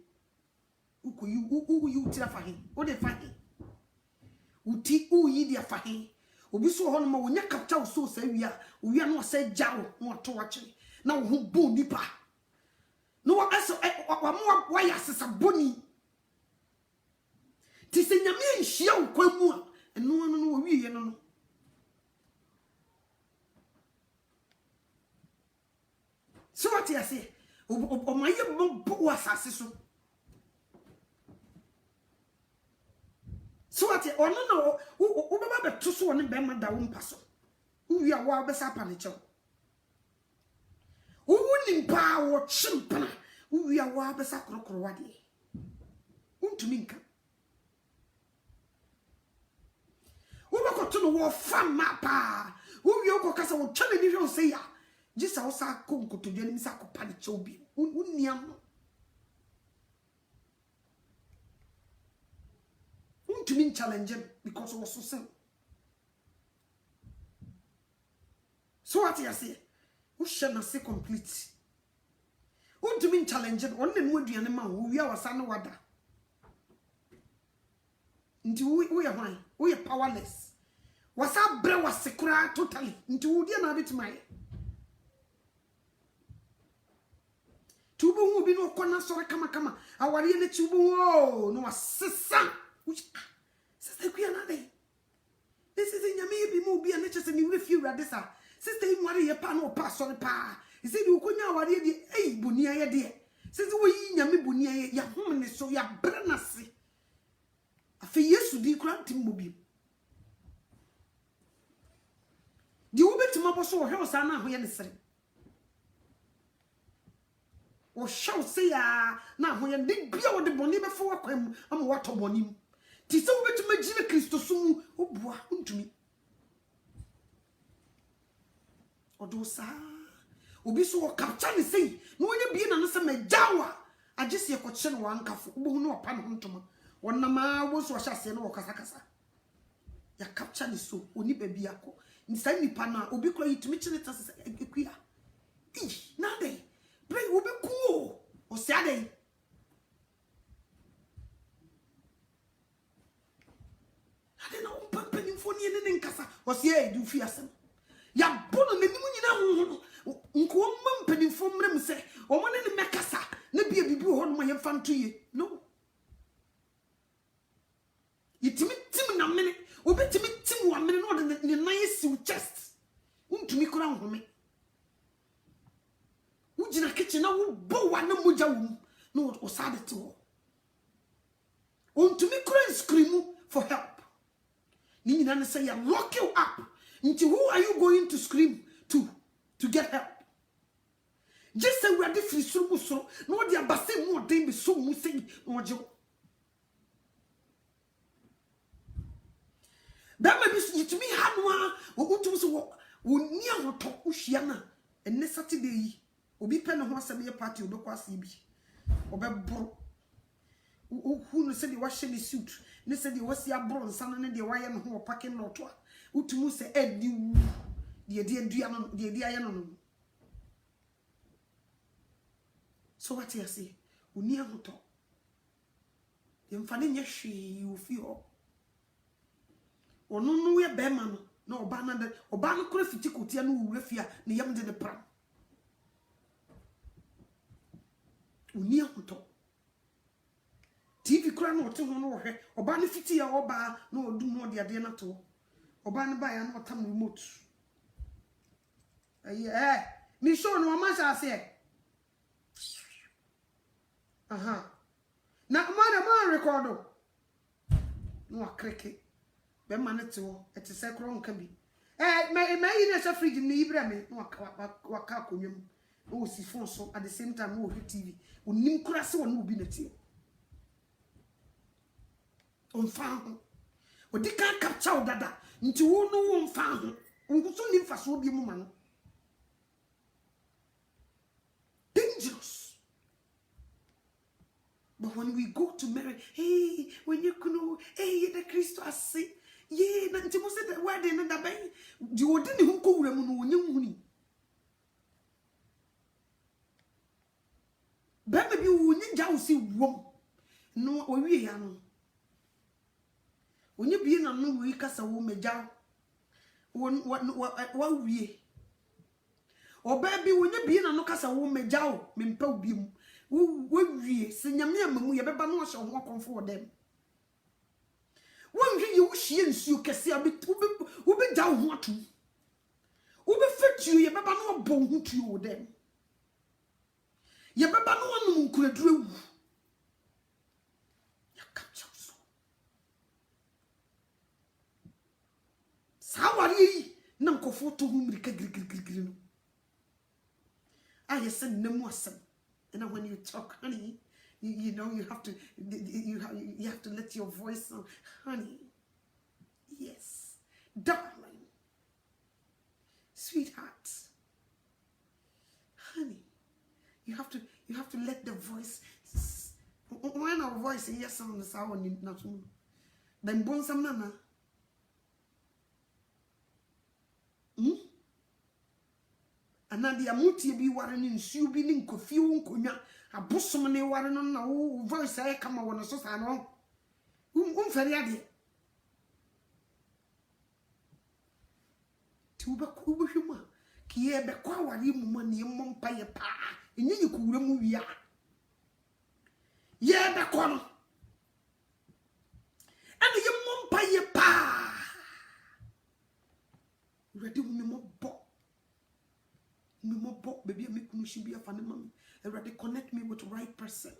uko yu tira fahin o de fahin uti uyi dia fahin obi so ho no ma wonya capture so sa wi a owi a no sa jawo no to wache na wo hu bo nipa no wa aso wa ya sesa boni ti se nyame nhia wo kwamu a eno no wo wi ye no so what you say o ma ye bo wa sase so what ono no wo baba beto so ne be ma da wo mpaso wo wi a wo be sa pa ne chew wo nimpa wo chimpana wo wi a wo be sa korokoro wade untumi nka wo be ko to no wo fa mapa wo wi o ko kasa wo twele ni hwe se ya jisa wo sa ko nkotodwe ni sa ko pa ne chew bi unniam to mean challenge because it was so simple. So what you say? Who shall not say complete? Who to mean challenge only would be an amount we are son wada. Into we are why we are powerless. Was our bread was secure totally into the another to my tubu who be no corner sorry kama our yearly tubu no sister which sister ku another this is in yami bi mo bi an chese ni refu rade sa sister in wari ye pa no pa sorry pa he said you konya wari de ei boni aye de sister wo yi nyame boni aye ya hom ne so ya brenase afi yesu di kura tim mo bi di obetima boso wo hwe osana ho ye ne sere wo shaw se ya na ho ye de bia wo de boni be fo akwam am wo to bonim ti se obetima gine Kristo sumu obua ntumi odo sa obi so wo capture ne sei no wonya bie na no se majawa agese ye koche no wankafo obo no opa no ntoma wonama wo so hya se no wo kasa ya capture ne so oni ba bia ko nsa nipa na obi kura yitumi chine tase ekua na dey pray obi ku o se adey ade na o papa ni foni ne nkasa o se e du fi asem ya bono na nimu nyina ho nko mam panimfo mrem se o mo ne mekasa na bia bibi ho no ye fantoye no yitimi tim na mene obetimi tim wa mene no de ne nan yesi chest untumi kura nhome ujina kitchen na wo bo wa na moja wo no o sade te wo untumi kura scream for help ni nyina ne say ya lock you up into who are you going to scream to get help just say we are different so no dia base mo den be so mu say no je that may be it me hanwa wo utum so wo ni ahoto uhia na enne Saturday yi obi pe ne ho asem ye party obekwa ase bi obeboro who no say the wash the suit ne say the wasi abro nsan ne de waye ne ho packing lot a utum say edi wu de adua no de aye no so what you say oni ahoto ye mfane nya hwe ofi ho ono no ye be ma no na oba na de oba no kora fiti kotia no wura fia ne yam de ne pram oni ahoto TV kora no ote ho no hwe oba no fiti ya oba na odu no de ade na to oba no ba ya no tam remote mi show no ma sha se na ma record no akreke be ma ne to ete se kro nka bi ma yi na sha fridge ni ibra me no waka konwam o si phone so at the same time no TV onim kura se wona obi na tie on fa ho odi kan capture dada nti wo no wo mfa ho nkuso ni mfa so obi mu ma no dangerous. But when we go to marry, hey, when you know, hey, the Christ I say, yeah, na nti mo say the word in the bay, di odi ni hu ko wura mu no onye huni. Ba bi onye ja o si wom. No owie ya no. Onye bie na no wi kasa wo meja. Wa wie. Oba bi onye bie na no kasa wo meja o, mempa obi mu. Wie se nyame amamu ye beba no hye ho akonfo dem wonhwe ye wo hie nsuo kese abi ube da ho atu ube fetu ye beba no bo ho tuo dem ye beba no anum nkuraduru ewu ya capture so sawari na nkofo to hu mirika girigirigiri no aye se nemu asem. And when you talk, honey, you know you have to let your voice sound, honey. Yes, darling, sweetheart, honey. You have to let the voice. When our voice is yes on the sound, not then bon some nana. Anadi amuti bi ware ni nsuo bi ni nkofi wo nkonya abosom ne ware no na wo voice ay kama wo no so sa no fere ade ti wo be hwemu a kiye be kwa ware mu ma ne mmom pa ye pa enye yi kuwura mu wi a ye be ko no ene ye mmom pa ye pa ready wo me mo bo baby me kunu shi bia fa ne mam ready connect me with the right person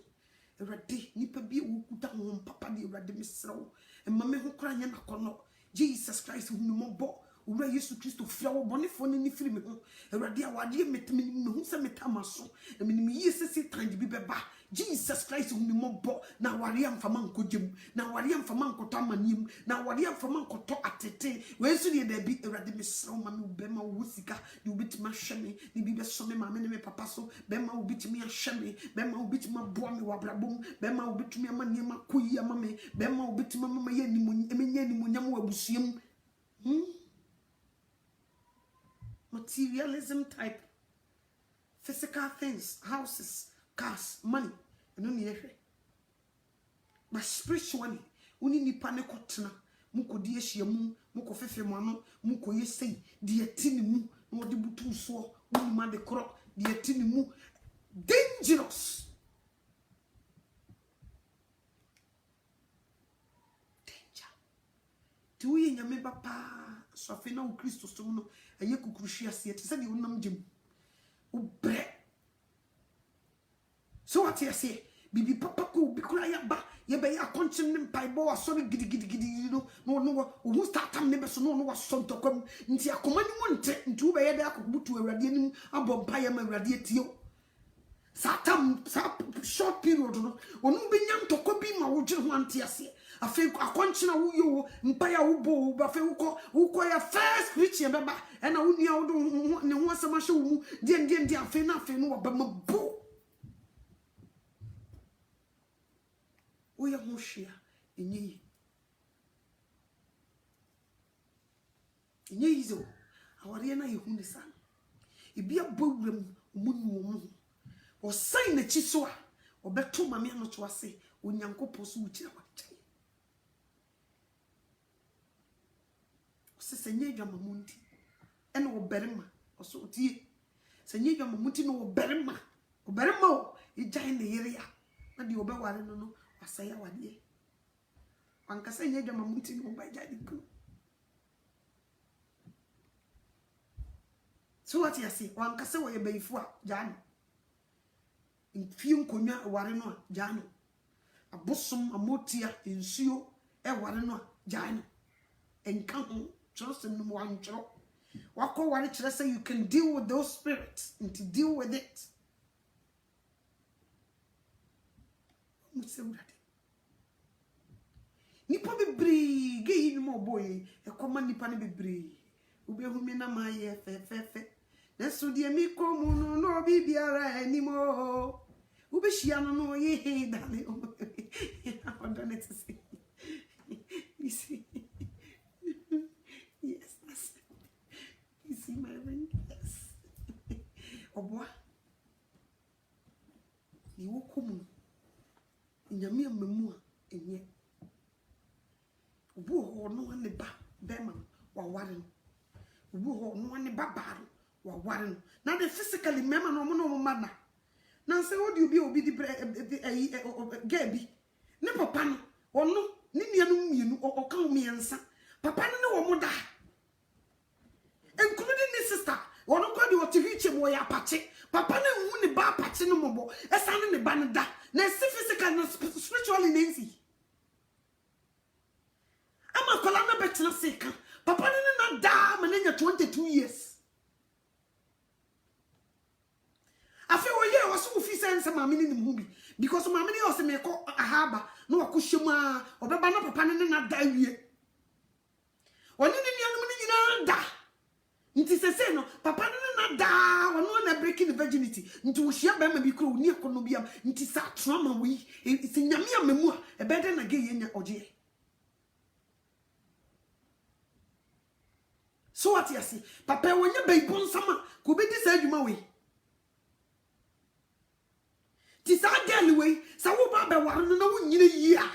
ready nipa bia wo kuta ho papa de ready me srew e mame ho kra nya na kono Jesus Christ hu me mo bo owura Yesu Kristo fira wo bonefo ne firi me ho awurade awade me hu se metamaso na me yi sese tanji bi beba Jesus Christ hu me mobo na aware amfama nkogem na aware amfama nkoto amanim na aware amfama nkoto atete we su ne da bi awurade me sraw ma me bema wo sika ne obitima hweme ne bi beso me ma me ne me papa so bema obitimi ahweme bema obitima boa me wabrabom bema obitumi amane ma koyi ama me bema obitima mama ye ni emenya ni munyam wa busuam materialism type physical things, houses, cars, money no ni ehwe but spiritually uni nipa ne kotena mukodi ehia mu mukofefe mu ano mukoye sei de atini mu no de butu so uni ma de kro de atini mu dangerous tu ye nyame papa so fe na o Kristo so no eye kukuruhia se te se de wonam gem ubre so what you say bibi papa ko bi kura ya ba ye be ya konchin ne mpaibo aso gidi no who start am ne be so no waso ntokom nti akoma ni mu nte nti wo be ye da akobutu awrade anim abompa ya ma awrade atio satam short period no onu be nya ntoko bi ma wo gire ho ante ase afi akonchina wo yo mpa ya wo bo ba fe wo ya first preach ye beba e na wo nua wo do ne ho asema hye wo mu die afi na afi no wo ba mabu oya hoshia enyi zo aware na yehu ne san ebi abowuram omunu omu o sign na chiso a obeto mame ano to ase onyankopɔ so ukira wakyai o se senye dwamamunti ene wo berema o so tie senye dwamamunti no wo berema o igyae ne yere ya na de obeware no asaya wade wankasa nye dwamamunti no ba igyae de ku so what you say wankasa wo ye bayifo a jano mfie nkonya ware no a jano abosom amotia ensuo e ware no a jano enka ho trust no wanchro wako ware kire say you can deal with those spirits and to deal with it mutsewurade nipa bebre ge ni mo boy e koma nipa ne bebre ubehumi na maye fe na so de mi komu no bibiara animo ubeshia no ye he dale I don't need to say you see yes that's you see my ring yes obwa ni wokomu nyame amemu a enye obu ho no ne ba bema wa ware no obu ho no ne ba baro wa ware no na de physically mema no mo mana na se odi obi di gabi ne papa no ono ne nia no mienu o ka o miensa papa no wo mo da including ne sister ono kwa di o tihiche mo ya apache papa na hu ne ba apache no mobo esa ne ba ne da na physical na spiritually nancy ama kola na betena seka papa ne na da ma na 22 years afi oye wasu fi sense ma me ni mubi because ma me ni o se me ko ahaba na wakohwemu a obeba na papa ne na da wie oni ni anu ni nyina da nti sese no papa ne na da wono na breaking the virginity nti wo hia ba ma bi kro oni ekono biam nti sa trauma wi se nyame amamu a ebede na ge yenya oje so what you see papa wonya beipon sama ko be di sa adwuma we ti sa girl we sa wo ba be ware no na wo nyina yi a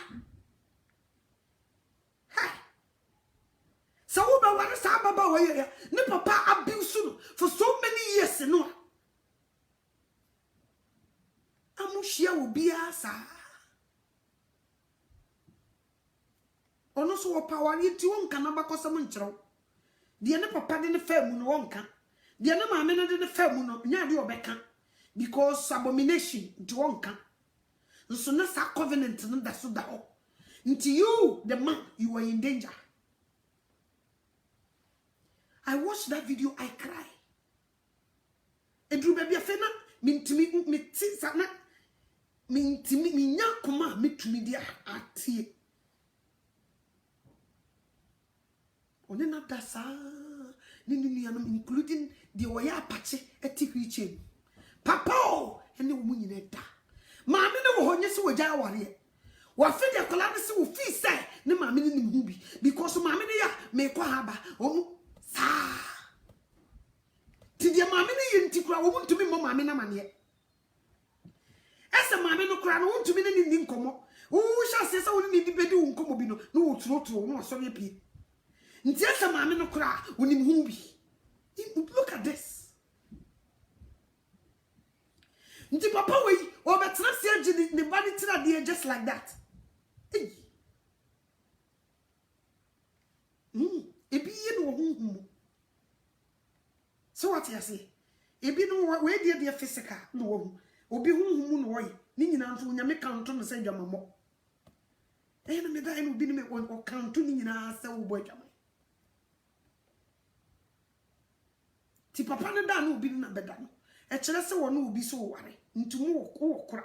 sa wo ba ware sa baba we ya ne papa abuse no for so many years no amuhia obi asa ono so wo power yiti won kana bakosam nkyerɛw de ne papa de ne fam no wonka de ne maame ne de ne fam no nya de obeka because abomination do wonka nso na sa covenant no da so da ho nti you the man you are in danger I watched that video, I cry. Edru baby afena mintimi miti sana mintimi minya koma mitumi dia atie. Onena dasa nini anum including the oya apache etiquiche. Papa ene wo nyina da. Maame ne wo honye se wogya aware. Wa fe de kola ne se wo fi say ne maame ne nim hu bi because maame ne ya me kwa haba omu sa. Ti de maame ne yenti kura wo ntumi mo maame na mane. Ese maame no kura no ntumi ne ni nkomo. Wo sha se se wo ni di bedi wo nkomo bi no no wo turotuo no so ye pie. Nti ese maame no kura wo nim hu bi. Look at this. Nti papa we obetena se agi ne body tira dey just like that. Ebi ye no huhu. So what you say? Ebi no we dey physical no wo. Obi huhu no wo yi. Ni nyina nso nyame kanto no se dwamamo. Na me dai no bi ni me o kanto ni nyina se wo boy dwamamo. Ti papa no da no obi na beda no. E kire se wo no obi so ware. Ntumu wo kura.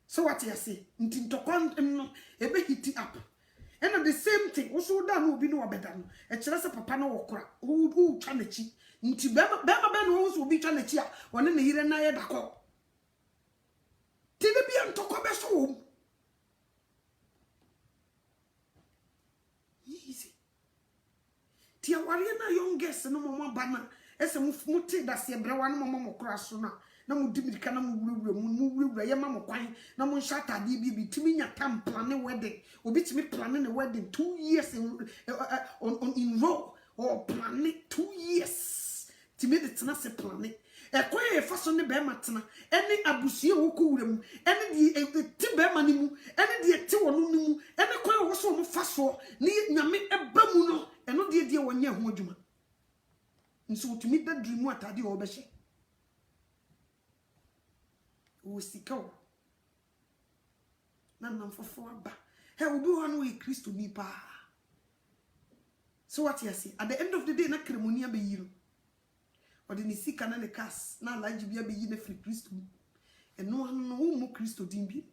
So what you say? Nti ntokwa no ebe hiti up. And the same thing. Also da no obi no beda no. E kire se papa no wo kura. Wo twa na chi. Nti bema no wo so obi twa na chi a wone ne yire na ye dako. Ti be bia ntokwa be so wo. Easy. Ti aware na youngest no mama bana. Ese muti da se brewa no mama kura so na. Na mu dimirika na mu wurawura ye mama kwan na mu nshata de bi timi nya tam plan wedding obi timi plan ne wedding 2 years in row or plan 2 years timi de tena se plan e koye e faso ne be matena ene abusie wo ko wuram ene de ti be ma ne mu ene de ti wo no mu ene koye wo so mo faso ne nyame eba mu no eno de wonye ho adwuma nso timi da dream atade wo be hye Usiko na namfofo aba he obi ho no e Kristo ni pa. So what you say at the end of the day na kremoni abeyiru odi ni sika na ne kas na alaji bia beyi na free Kristo eno no mo Kristo din bi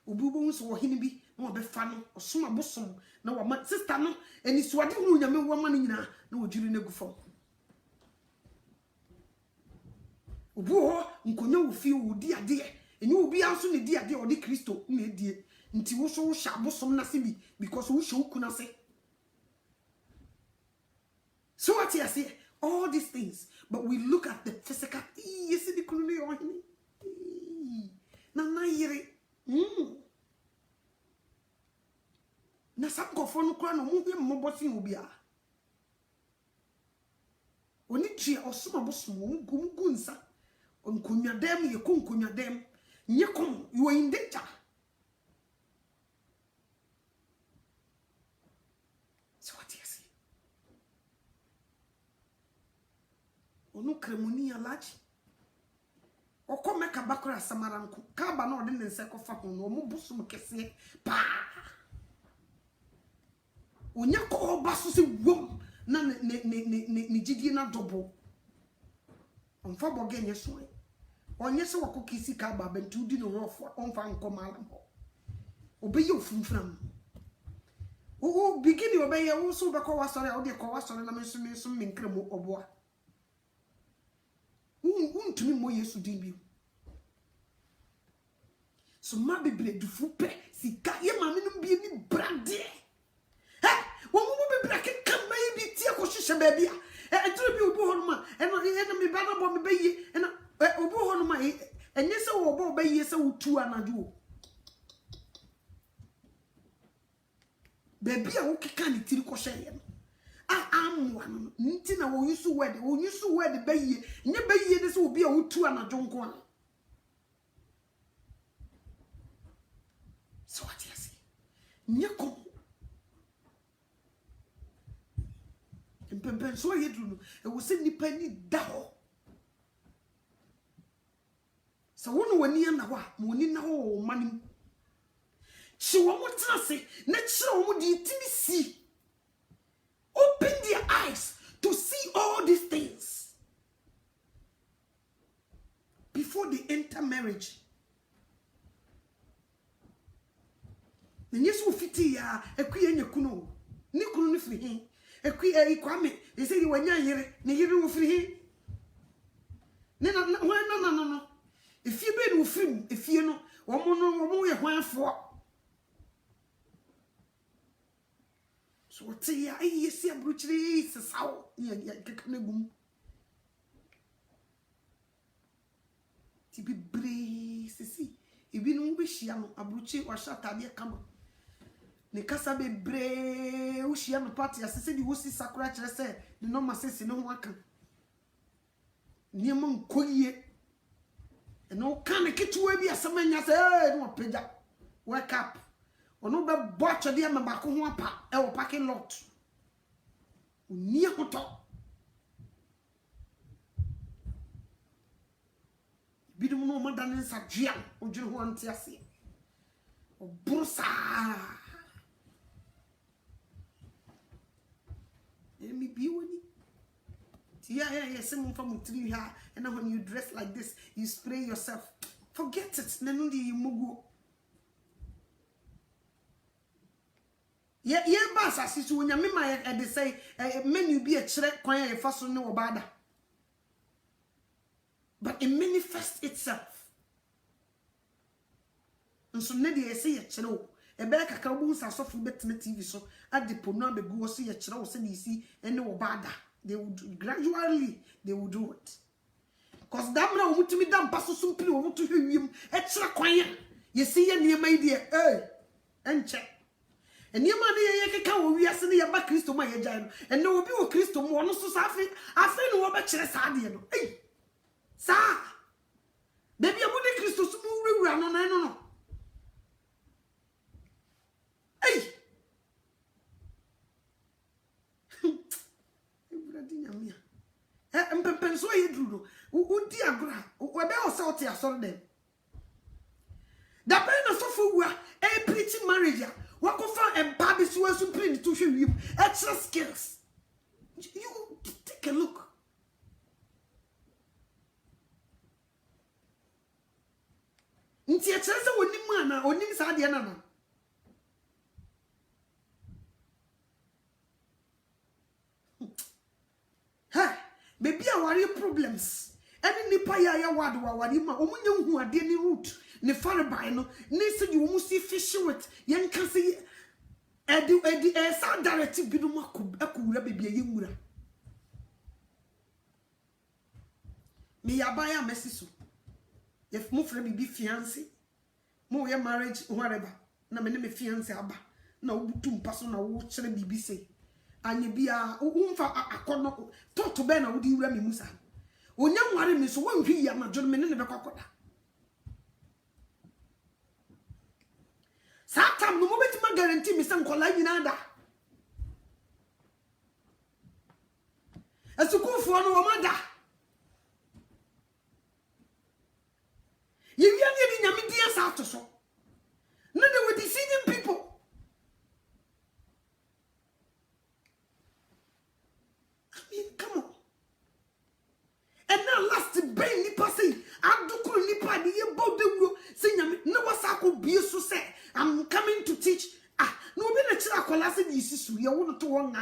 obi bo nso wo hini bi na obefa no osoma bosom na wa sister no eni suade hu nyame wo ma no nyina na odwiri na gufo Obuho nkonya wo fi wo di ade enye obi anso ne di ade odi Kristo na edie nti wo so sha bosom na se bi because wo show kuna se. So what you say all these things but we look at the physical yes the kunu yo hini na yire na sankofo no kra no mu hwe mmobosin obi a oni tue osoma bosom wo gum nsa onkunya dem ye konkunya dem nye kom you are in danger. So what you see onu kremoni alaji okome ka bakora samaranko ka ba na ode ne nse kofa ho no mo bosom kese pa onya ko ba so se wom na ne jidie na double onfa boge nye so onye se wakokisi ka ba bentu di no rofo onfa nkomalam ho obeye ofunfram o bigini obeye wo so be ko wasore o de ko wasore na menso menkremo oboa untumi mo Yesu din bi so ma bebre dufu pe sika ye mame no bi ni brade wo mo bebre ke kama ye bi tie ko hwehwe ba bia entro bi obo honma eno me ba na bo me beye eno obo honma enye se wo obo beye se wutu anadu baby a wo keka ni tiri ko hye no amwa no nti na wo yusu word beye nye beye de se obi a wutu anadu nko a. So what you say nye ko Mpempen so yedru no e wo se nipa ni da ho so wono wani na wa mo ni na ho manim chi wo mo tena se na kire wo mo di timi si open their eyes to see all these things before they enter marriage. The news will fit ya a queen yakuno. Nikunu free him. A queen a kwame. They say you were here, Nigeria will free him. No. If you been with him, if you know, one for. So what say I see a butchery is a sow. Yeah, to be brave, see. If you know wish young, a butchery or shut at the come. The casa be brave, Ushiano party, as I said, you will see Sakura said, the normal says no one can. Niamon Koye. And no can a kit to be as a man, no peda. Wake up. Or no butcher dear Mabaco, our parking lot. Near hotel. Be no more than Sajia, or you want to see. Or Brusa. Let me be with you. Yeah, someone from tree here, and then when you dress like this, you spray yourself. Forget it. Nenudi you mugu. Yeah, boss, as you when you they say, men you be a chrek, quiet, a fast no bada. But it manifests itself. And so, Neddy, I say a channel. A back a cowboys are soft bet TV so at the Pona be go see a channel, see, and no bada. They would gradually they would do it. Cause damn now want to me damn pass some people want to hear him extra quiet. You see a near my dear, and check. And near my dear, you can we are sending your back Christo my giant, and no be a Christo more no so safi. I feel no better sadiano. Hey, sir, baby, a body Christo smooth run on no. Hey. Penso ye drudo udi agora we be o salt ya so dem da be na so fu a preach marriage wa ko fa empa bi so asu print to hwe wiem extra skills. You take a look. Nti e chere se wonim ana onim sa de na na. Ha, baby, I worry problems. Any nipa ya wad wa wadi ma omunye hu ade ni root ne fare by no ne se you almost see fish with yen kan se edi sa directive bi no akura baby ye nwura me ya ba ya mesi so if mo frɛ bibi fiancé mo ye marriage whatever na me ne me fiancé aba na obutu mpa so na wo kyerɛ bibi sei anye bia umfa akono toto be na wodi wura me musa onya nware me so wanhwi ya ma dwon me ne be kwakoda satam no mo beti ma guarantee me se nkola nyina da asukufo no wo ma da ye wi anye ni nyame dia sa to so na they were deceiving people. Come on. And now last brain nipa say adukuru nipa de ye bodewu say nyame no wasako bie so say I'm coming to teach no be na kira akola say yi sisu ye wo to won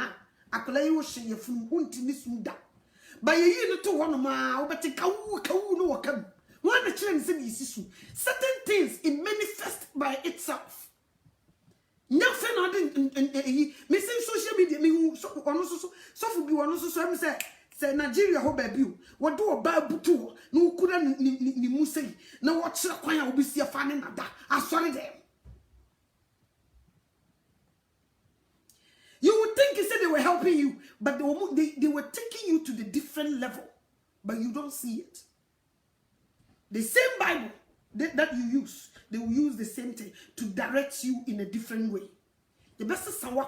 akola ye wo hye ye funu unti ni sunda ba ye yi no to won ma wo beti kawu no wakam one na kira ni say yi sisu certain things it manifest by itself. Nothing I didn't me say social media me so ono so bi ono so am say Nigeria ho ba bi o wo do oba butu no kura ni mu sei na wo kire kwan a obi si afa ne nada asori dem. You would think he said they were helping you, but they were taking you to the different level, but you don't see it. The same Bible that you use, they will use the same thing to direct you in a different way. The best is someone.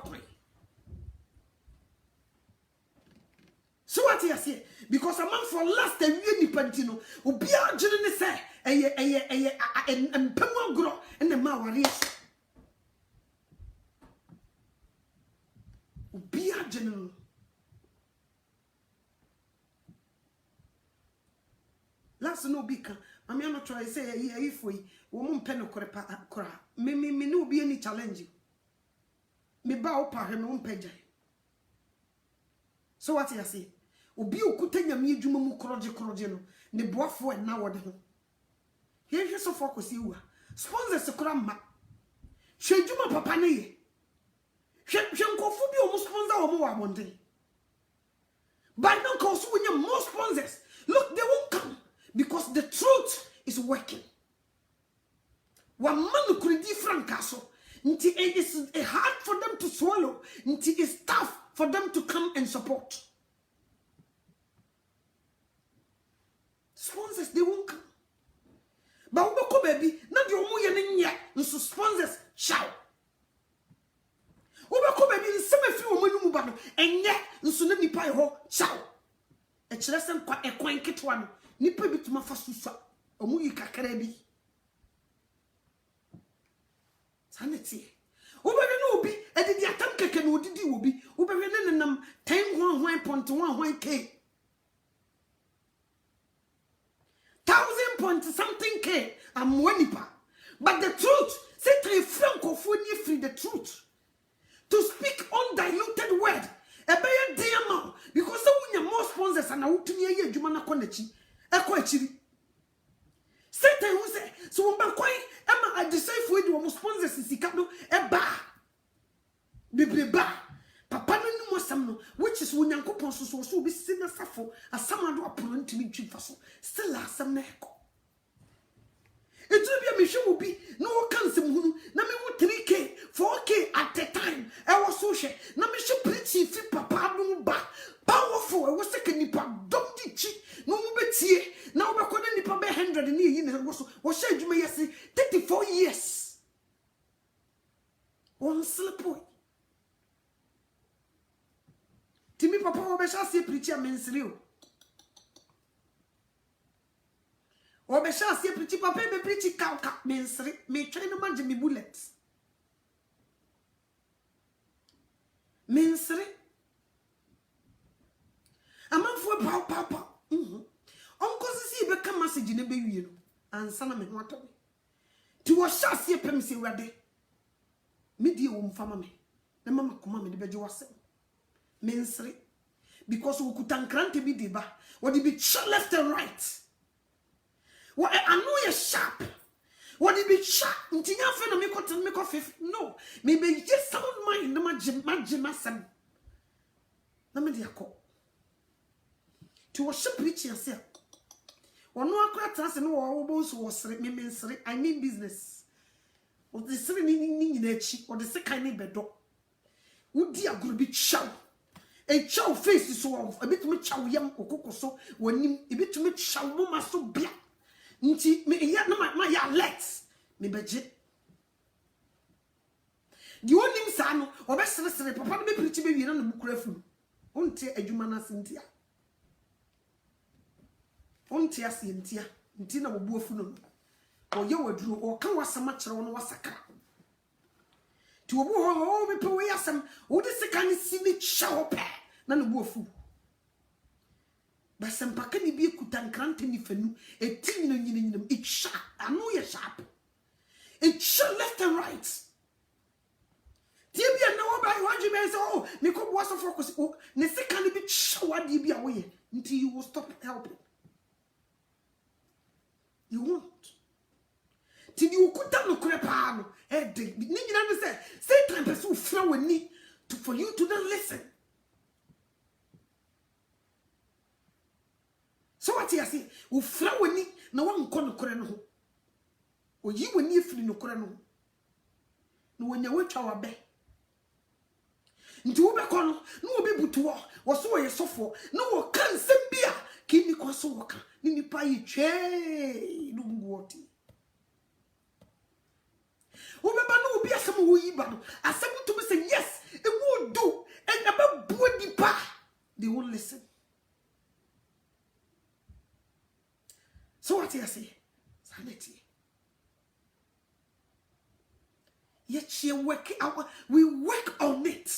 So what you say? Because a man for last a year ni pantino, ubia jene say and pemo grow and the mawaris. Ubia jene. last no be kan mama no try say if we wo mo mpe no kora me no be any challenge me ba o pa he no mpagya. So what you say obi okuta nyame adwuma mu kroje no ne boafo na wode ho ye so focus ewa sponsors kora ma hwe adwuma papa ne ye hwe nkofu bi o mo sponsor o mo wa bonde. But now cause when you more sponsors, look, they won't come because the truth is working. One man could different castle. It is hard for them to swallow. It is tough for them to come and support. Sponsors, they won't come. But we baby, not the omo yet, so sponsors shout. Obeko baby nsem afi wo manu mu ba no enye nso na nipa ye ho chaw e kire sem kwa ekwan ketwa no nipa bituma fa susua omu yi kakara bi saneti obere no obi edidi atam keke no odidi obi obere ne nenam 10.1 1,000 something k am wanipa. But the truth say three franco for ni free the truth to speak undiluted word. Ebeye diamond because when you more sponsors and out near ye adwuma na konachi ekọ achiri. Satan who say so when kwan ema adesai for the mo sponsors sika no eba ba papa no ni mo sam no which is when yankopon so be sina safo asamado aporo ntimi twifa so still asam na ekọ. It will be a mission will be no cancer hunu na me 3k 4k at the time I was so share na me she pretty fit papa no ba powerful I was second nipa dom di chi no mu betie na we ko nipa be 100 ni yi na wo share adwuma yesi 34 years one slip boy timi papa wo be sha se preacher mensiri o Obesha si pretty papa be pretty cow mensri me try no manje me bullets mensri amanfo papa onko sisi be ka message ne be wie no ansa na me ho ato ti wo sha si pem se wade me die wo mfama me na mama koma me de beje wase mensri because wo kutankrante bi de ba wo de be left and right. What I know you're sharp. What it be sharp? Ntinya fe na me ko fif. No, me be just sound mind na majima na me de akọ. To worship preach yourself. Ono akra trance no wo bo so wosre me mensre. I mean business. O de sre ni nyina chi, o de se kan ni bedo. Wo di agro bi chaw. E chaw face so a bit me chaw yam okoko so wonim e bit me chaw mo maso bia. Nti me ya na ma ya let me beje di onim sa no obesere papa no be preach be wi na no bukura fum onte adwuma na sentia onte asentia nti na bobu afu no o ye waduro o kan wasama kire wo no wasaka ti obu ho me pe we yasam wo de sika ni si me chawo pe na no bu afu Basem pakani bi kutankrante ni fenu eti nyina it sharp I know you sharp it sharp left and right tibia na wo ba wanji be say oh me ko boaso focus oh ne sika ni bi shawa di bi awoye until you will stop helping you won't till you kuta no krepa no e de ni nyina ne say time person fra wani to for you to not listen. So what you say? U fra wani na wan ko no kore no ho. Oyi wani afiri no kore no ho. No wanya watwa wa be. Nti wo be ko no, no obi butu wo so ye sofo, no wo kan sem bia, kini ko so wo kan. Ni nipa yi twe no ngoti. Wo be ba no obi asem wo yi ba no. Asem to me say yes, e wo do and about body pa. They won't listen. So what you say? Sanity. Yet you work out. We work on it.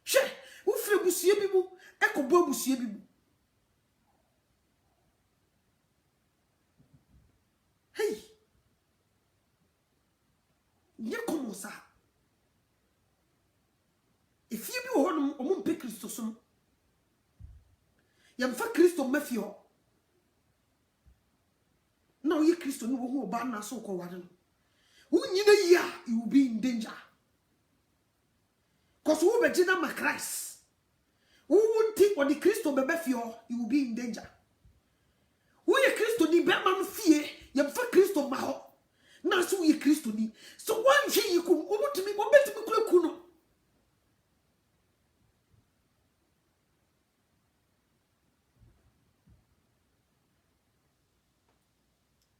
She, who feel busiye bibu? Eko bo busiye bibu. nye komo sa efie bi wo no omumpe Kristo som yamfa Kristo mafio na oye Kristo ni wo hu oba na so ko ware no unyina yi a you will be in danger cause wo be gina ma Christ wo wonti o di Kristo bebe fio you will be in danger wo ye Kristo ni be man fie yamfa Kristo ma ho na so wo ye Kristo ni so one hwe yiku obotumi kura ku no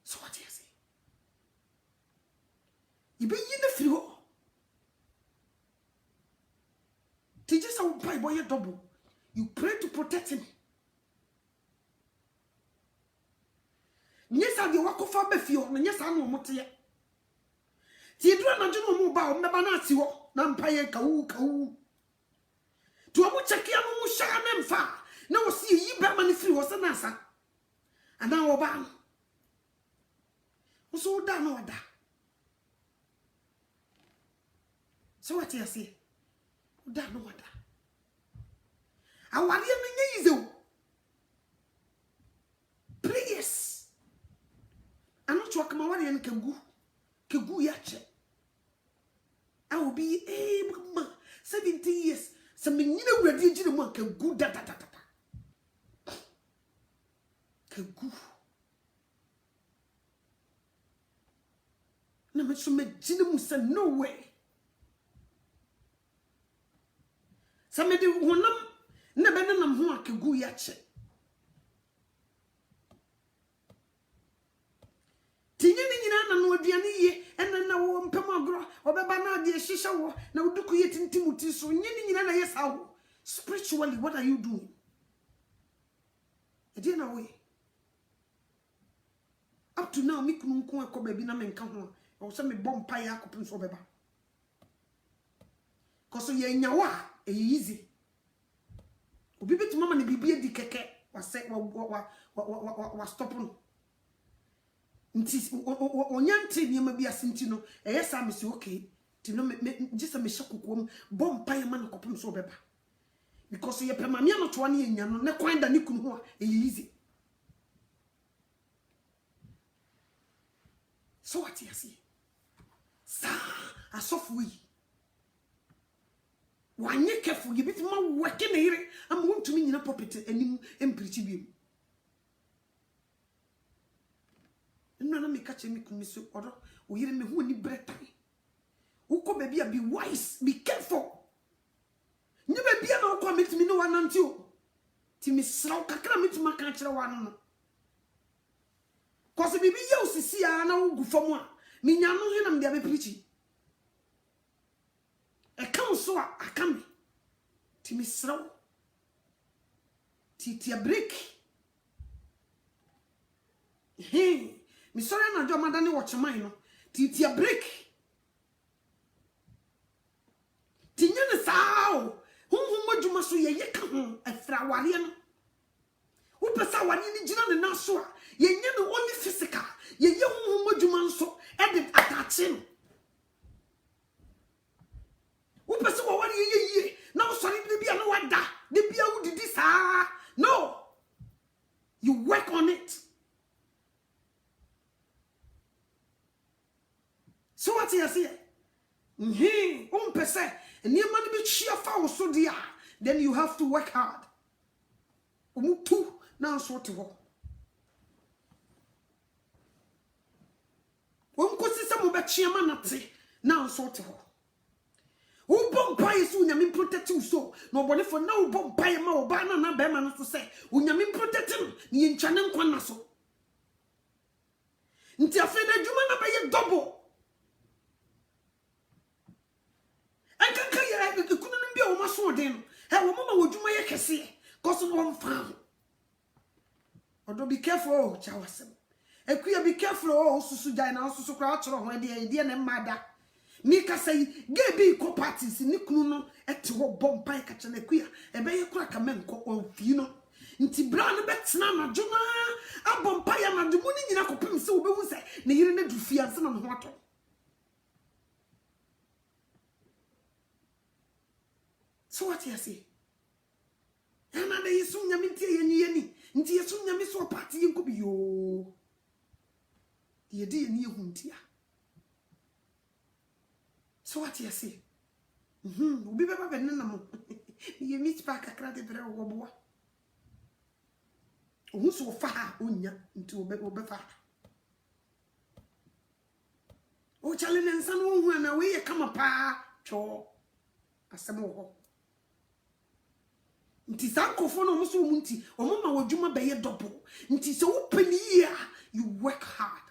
so what you say you be in the frio teachers are pray boy double you pray to protect him nyesa de wakofa ba fio na nyesa na omote ti edura na dwemo mu ba o meba na ati ho na mpaye kawu to omo chekia no mu sha na mfa na wo se yi ba ma ne firi wo se na asa ana wo ba no wo so da na oda so what you say da na oda awari no nye yizo please ano chwa kama wari en kegu ya che I will be 70 years some nyina wurade gire mu kegu da kegu na me so me gine mu say no way some de wonam na be nam ho kegu ya che tinye ni nyina na no aduane ye ena na wo mpem agro obeba na de hihye wo na woduku ye tintimuti so nye ni nyina na yes how spiritually what are you doing ede na we up to now me kunu nko akoba bi na me nka ho o se me bom pa ya akopim so obeba koso ye nyawa easy obi betu mama ne bibie di keke wa se wa stop no nti onyanti niam bi asinti no eyesa me se okay ti no me gisa me hyekokom bom pa ye ma no kopim so obeba because ye pema me no to ne nya no ne kwan da ne kunu ho a easy so what you see sa asofu yi wanye kefu ye bitima weke ne yire am wontumi nyina popete anim empirichi biem nana me kache me kunu so odo o yire me hu ni bretai uko baby be wise be careful ni baby na uko metimi no wananti o ti me sraw kakra metuma ka kire wanu no cause bibi ye osisi a na ugu famu a me nya no he na me dia be preach e kan so a aka me ti me sraw ti a break mi sorry na jo madani watch mine no ti a break ti nyane sao hum madwuma so ye ka ho afra ware no wo pesa ware ni gina ne na so a ye nyane only physical ye hum madwuma nso e de atache no wo pesa wo ware ye na wo sorry de bia no wada de bia wo didi saa no you work on it. So what you say? Pese and you man be cheer for so dear. Then you have to work hard. Umutu now so to ho. Unkosi some be chiama nate now so to ho. Who bomb pie so nyame protect you so. Nobody for now bomb pie ma obana na be man to say. Unyame protect him ni nchane nkwa na so. Nti afeda djuma na be ye double. Be careful, Chawasem. Ekuya be careful, oh, Susu Jana, Susu Crouch, or when dear and mother. Mika say, gay be co parties in Nikuno, at to bomb pike at an equia, and bay a crack a man called Fino. Inti brown bets nana, Juma, a bomb pie and the morning in a copim so be say, near the fiance and water. So what you say? And I dey soon yaminti yeni nti yesu nyame so party yenko bi yo. Ye dey ni ehuntia. So what you say? Obi beba be nna mo. Ye meet pack akra de bere wo boa. Ohu so fa ha onya nti obe fa. O chale ne nsa no hu na we ye kama pa cho asem wo. Nti sankofo no muso mu nti omama wadwuma be ye double. Nti se wo pani ya you work hard.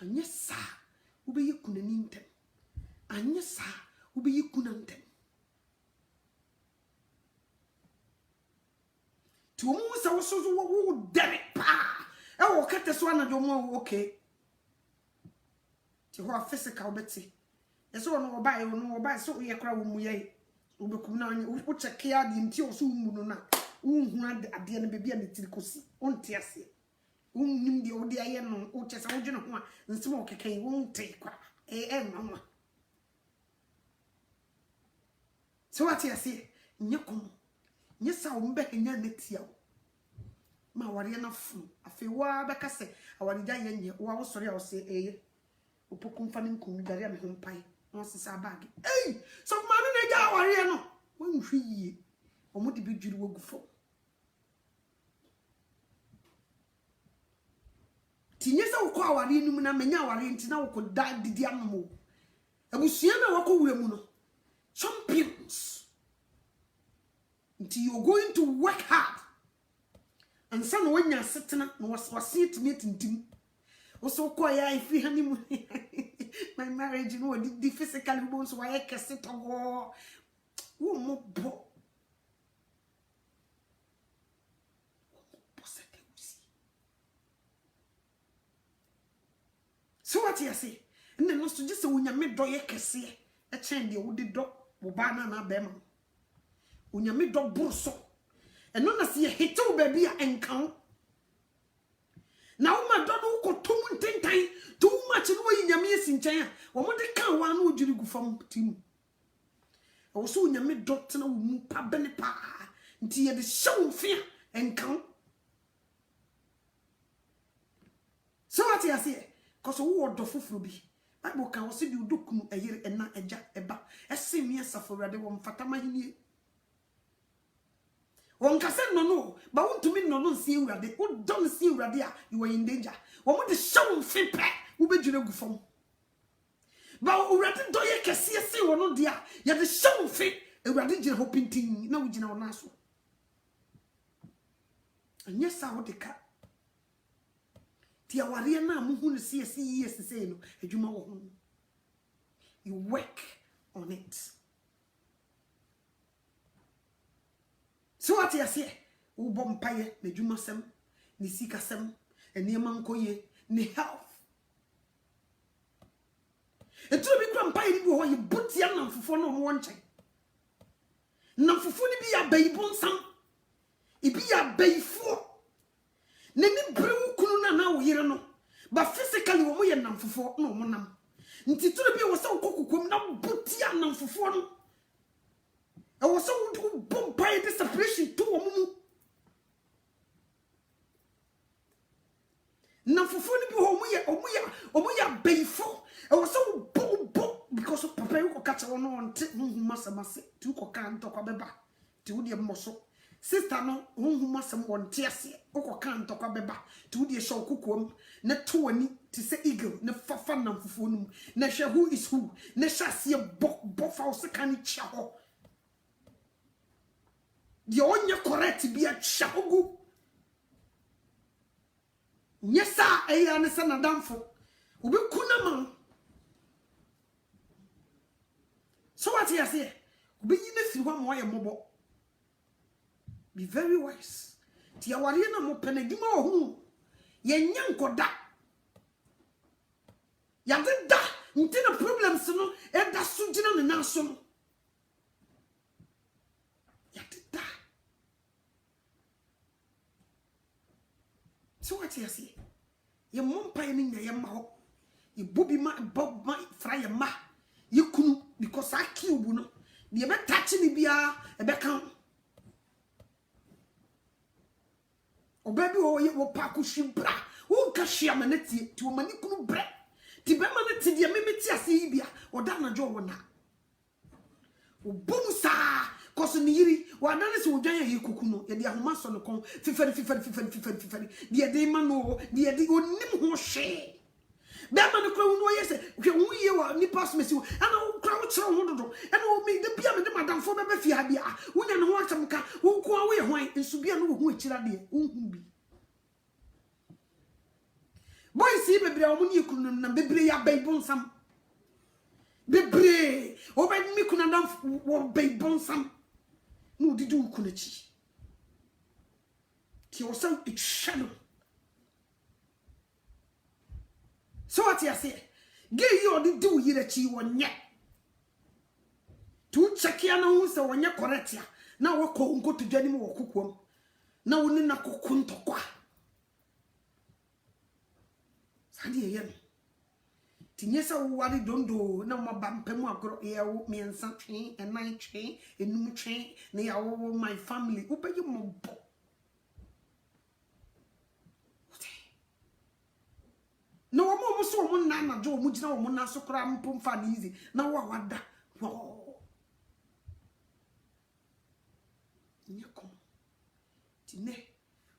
Anya sa wo be ye kunani ntem. Anya sa wo be ye kunantem. Ti wo mu sa wo so wo dere pa. E wo kete so na do mo okay. Ti ho physical beti. Eso no obai so ye kra wo mu ye. Wo be kum na wo check ya di nti o so mu no na. Wo hu ade na bebi a netiri kosi. Onte ase. Wo nim de wo de aye no wo chese wo dwene ho a nsem o kekan wo nte kwa. Mama. So what you say? Nyakom. Nyesa wo mbe henya netia wo. Ma ware na fu. Afi wa beka se aware ja yenye wo wo sori a wo se opokum fa ne nkum dare me ho pai. No sisa bag. Hey! So ma ne ja aware no. Wo nhwi yie. Omo de bi dwiru wo gufo. Tinyesa wo kwa aware num na menya aware nti na wo ko da didi ammo. Abusua na wo ko wura mu no. Champions. Until you're going to work hard. And some when you're sitting was sit meeting team. Also, quite if we honeymoon. My marriage, you know, the physical bones why I can sit on war. Oh, more bo. So, what you say? And then also just when you made doye kese, a chain the woody dog, Bobana na bema. Unyame do burso eno na se hete wo baby a enkan na wo ma do no ko tom ntentan too much no yi nyame esi nchen a wo mo de kan wa na odwiri gu fam tim wo so unyame do tena wo mu pa bene pa nti ye de show fia enkan so what you say cause wo do foforo bi Bible kan wo se di odokunu eyere ena eja eba ese mi asafo wo mfata mahini One cassette no, but want to mean no see you ready. Who don't see you ready? You were in danger. One with the show fit pack, who be you go from. But already do you can see one no dear. You the show fit, a ready hoping thing, no, you know, Nassau. And yes, I would the cat. Tia Wariana, who see yes to say no, a juma. You work on it. So what you say? U bompaye ne juma sem, ni sika sem, eni mankoye, ni health. E tu bi kwampaye ni bo ye butia na fufo no mo nche. Na fufo ni bi ya bayibon sam. E bi ya bayifo. Ne ni brewu kunu na wo yire no. But physically wo mo ye na fufo no mo nam. Nti tu bi wo se kokokom na butia na fufo no. I was so bomb by the separation to a mumu. Now for funny omuya bayfo. I was so bomb because of Papa you catch on massa to cocan to beba to the mosso. Sister no massa one tiasi or can't talk beba to the show cookum, not 20 to say eagle, ne fafanam for funum, nesha who is who, nesha see a boff house can chow. The only correct be a chahogu. Yes, sir, I understand a damn for. Ubi kunaman. So what you say? Ubi in the one way mobile. Be very wise. Tia warina mo penegimo who ye nyanko da. Ya did da. Ntina problems no. E da sujina ne naso. So what you say? Your mom pioneer your mouth. You booby ma bob my fry ma. yikunu because I kill no the be touch ni bia e be kan obabi wo pa ko hwibra wo ka hwia manati ti wo mani kunu bre ti be manati de memeti ase yi bia oda na jo wona obum sa koso ni yiri wa na se wodwan ya yikuku no ye de ahoma so no kon fifari de ma no de onim ho hwe be ma no kra wo ye se hwe wo ye wa ni pass mesi ana wo kra wo kire ho dodo ana wo me de bia me de madamfo be fi ha bia wo nya no ho atamka wo ko wo ye hwan nsu bia no wo hu akira de wo hu bi boys yi bebre o mu ni ikunu na bebre ya baibon sam bebre o ba mi kuna dan wo baibon sam no didi ukunachi ti o sam itshano so what you say gay you didi wo yirachi wonye tu check ya na hu se wonye correct ya na wo ko nkoto dwani mo kokom na wo ni na kokontokwa sadi ye tinyesa wo wari dondo na mo bampemu agro ya wo miensa twen enan twen enum twen na ya wo my family wo peye mo bo no wo so mo na na jo mo gina wo mo na so kra mpo mfa na easy na wo awada nyako tine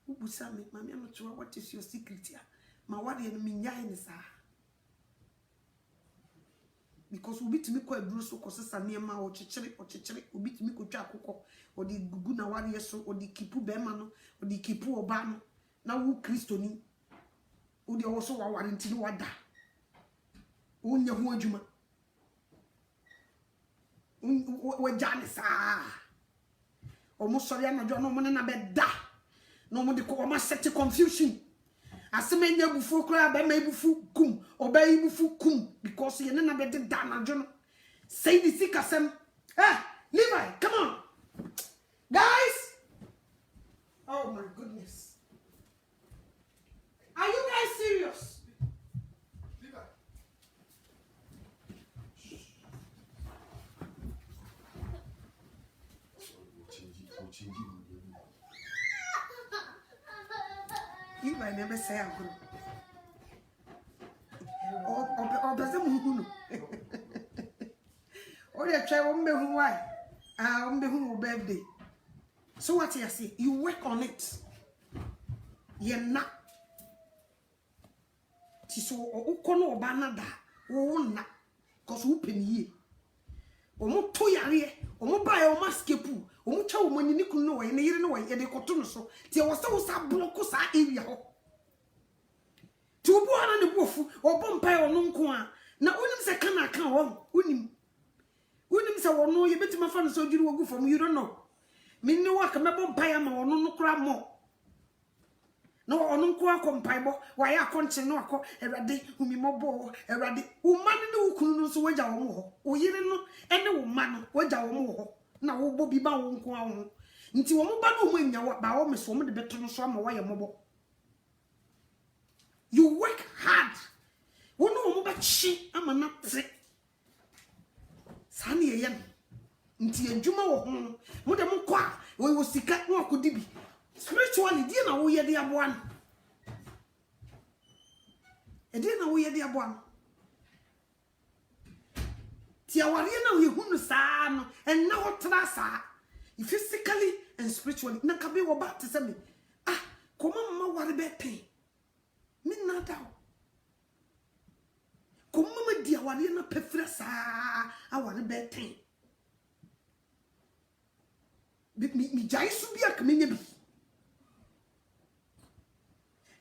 wo busa me mama am to what is your secret ya ma wade no minyai ni sa because we beat me kwa duro so kosesa niema o chechire we beat me ko twa akokọ o di gugu na ware so o di kipu be ma no o di kipu oba no na wo kristoni o di owo so wa ware ntini wada o nya ho adwuma o jane sa o mo sori anajo no mo na be da no mo di ko o ma set confusion aseme nya bufu kura be ma bufu kum obey bufu kum because ye na be de danajo no say the sikasem Levi, come on guys. Oh my goodness, are you guys serious? Levi, Levi never say I'm good. Or does it move? Or they try one who why? Who birthday. So what you say? You work on it. You're not. So o kono obanada. O na. Cause who penny ye? O mo to yare. O mo buy o maskepu. O mo cha o mo ni kunu no ye yire no ye de koto no so. Ti o sa block sa area ho. Ti obu ana ne bofu o bompa o no nko a na onim se kana kan ho onim se wo no ye betima fa no so dwiri wogu fam you don't know me ne wa ka me bompa ya ma ono no kra mo no ono nko akompa bo wa ya akonche no akọ Ewrade umi mobo Ewrade wo ma ne wo kunu no so wagya wo mo ho wo yire no ene wo ma no wagya wo mo ho na wo bo bi ba wo nko a wo nti wo mo ba no mo nya wa ba wo me so mo de beto no so ama wa ye mobo. You work hard. Wono wo mo ba chi ama na tre. Sane ye yam. Nti adwuma wo ho. Mo de mo kwa wo sika no akodi bi. Spiritually die na wo ye de aboa no. E die na wo ye de aboa no. Ti aware na wo ye hunu saa no en na wo tra saa. Physically and spiritually na ka be wo ba te se me. Koma mama ware be pen. Me nada ko mama dia wale na pefra sa aware beten mi jai su bia ka menya bi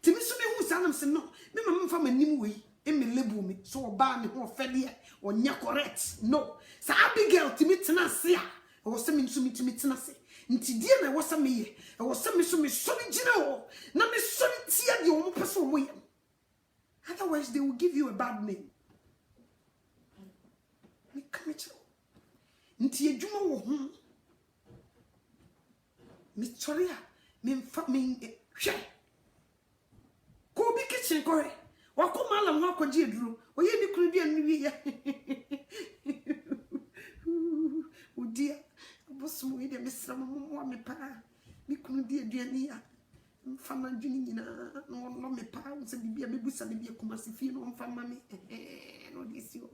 timi su me hu sanam se no me mama mfa manim wei e me lebu me so oba me ho fede onya correct no sa Abigail timi tena se a wo se me nsu mi timi tena se nti die na wo se me ye e wo se me so me so ni gina wo na me so ni tia de wo mo pese wo ye. Otherwise, they will give you a bad name. Me come to nti adwuma wo ho. Me choria, me mfa me hwe. Ko bi kitchen ko he. Wa ko malam ho akogye eduro. Oye ni kunu bi anu wi ye. Udia, bosom we de Mr. Mamma me pa. Me couldn't dear dear. Fama Junina, no me pounds and be a babusa, be a Kumasifino on family. No, this you.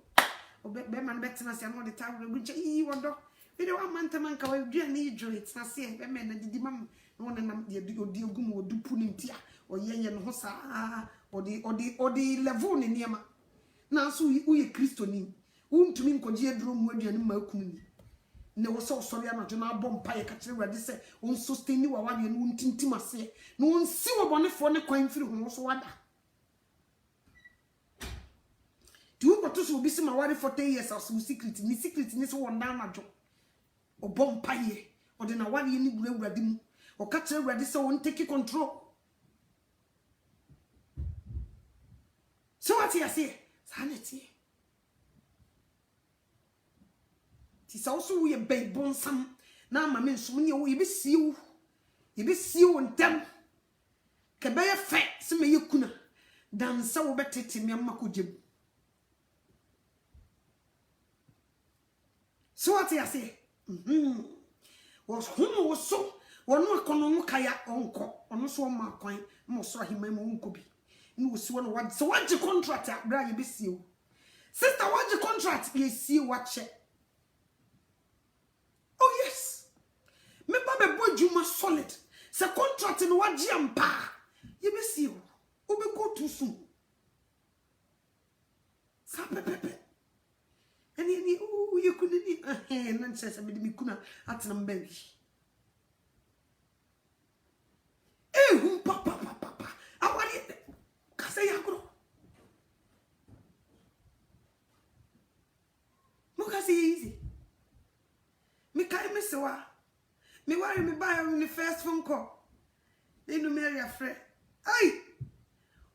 Or Beman Betnas and all the town which he would do. We don't want Mantamanka or Jenny Joyce, I say, Beman and the Dimam, one and the Diogum or Dupunintia, or Yan Hosa, or the Lavone in Yama. Now, so we a Christonin, whom to mean Cogia Drum would you and Malcuni. No so sorry I'm not bomb pie catcher where they say on sustain you one and won't intimacy. No one see what one for the coin through also what. Do you want to be some away for 10 years or some secret in this one down a job? Or bomb pie or then a one you need ready or catcher ready so won't take control. So what I say? Sanity. Tis also we a babe bonsam. Now, my men, so many you be see you and them. Cabaya fat, some you kuna. Dan so better to me, Makujim. So what I say? Was whom was so, one more Konomukaya uncle, or no so my coin, most saw him, my own could be. No, so what, so what's your contract, Brad, you be see you. Sister, what's your contract? You see what check. Oh yes. Me babe boy Juma solid. Se contract in what jampa. You be see you. Be go too soon. Sa pepe. And you couldn't be nonsense. I me kuna at nam baby. Papa. I want it. Kasa yakro. Mukasi easy. Me carry me sewa. Me worry me buy on the first phone call. They no marry a friend. Ay!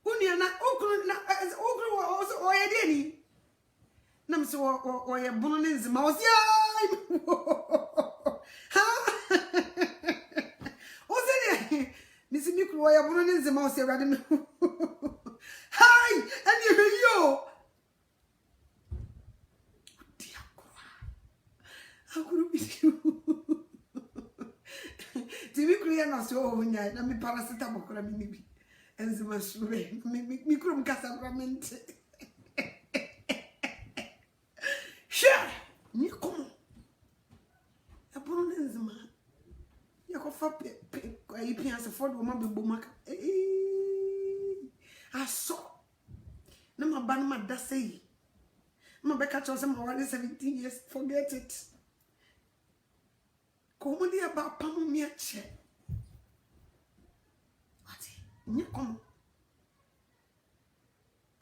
Unia na okru na okru also oyedeni. Nam so oye bononenzi ma was ya. Ha! Ozeni Missy Mikru oye bononenzi ma was ya radi. Hi! And you how could it be you? TV Korea na so onya na me paracetamol kora mi bi. Enzima sure. Mi krom kasabramenti. Sure. Ni komo. Ya bono enzima. Ya ko fa ai pianse fodo ma be bomaka. Aso. Na ma ban ma da sei. Ma be catch us ma 17 years, forget it. Como dia ba pamu mi ache. What?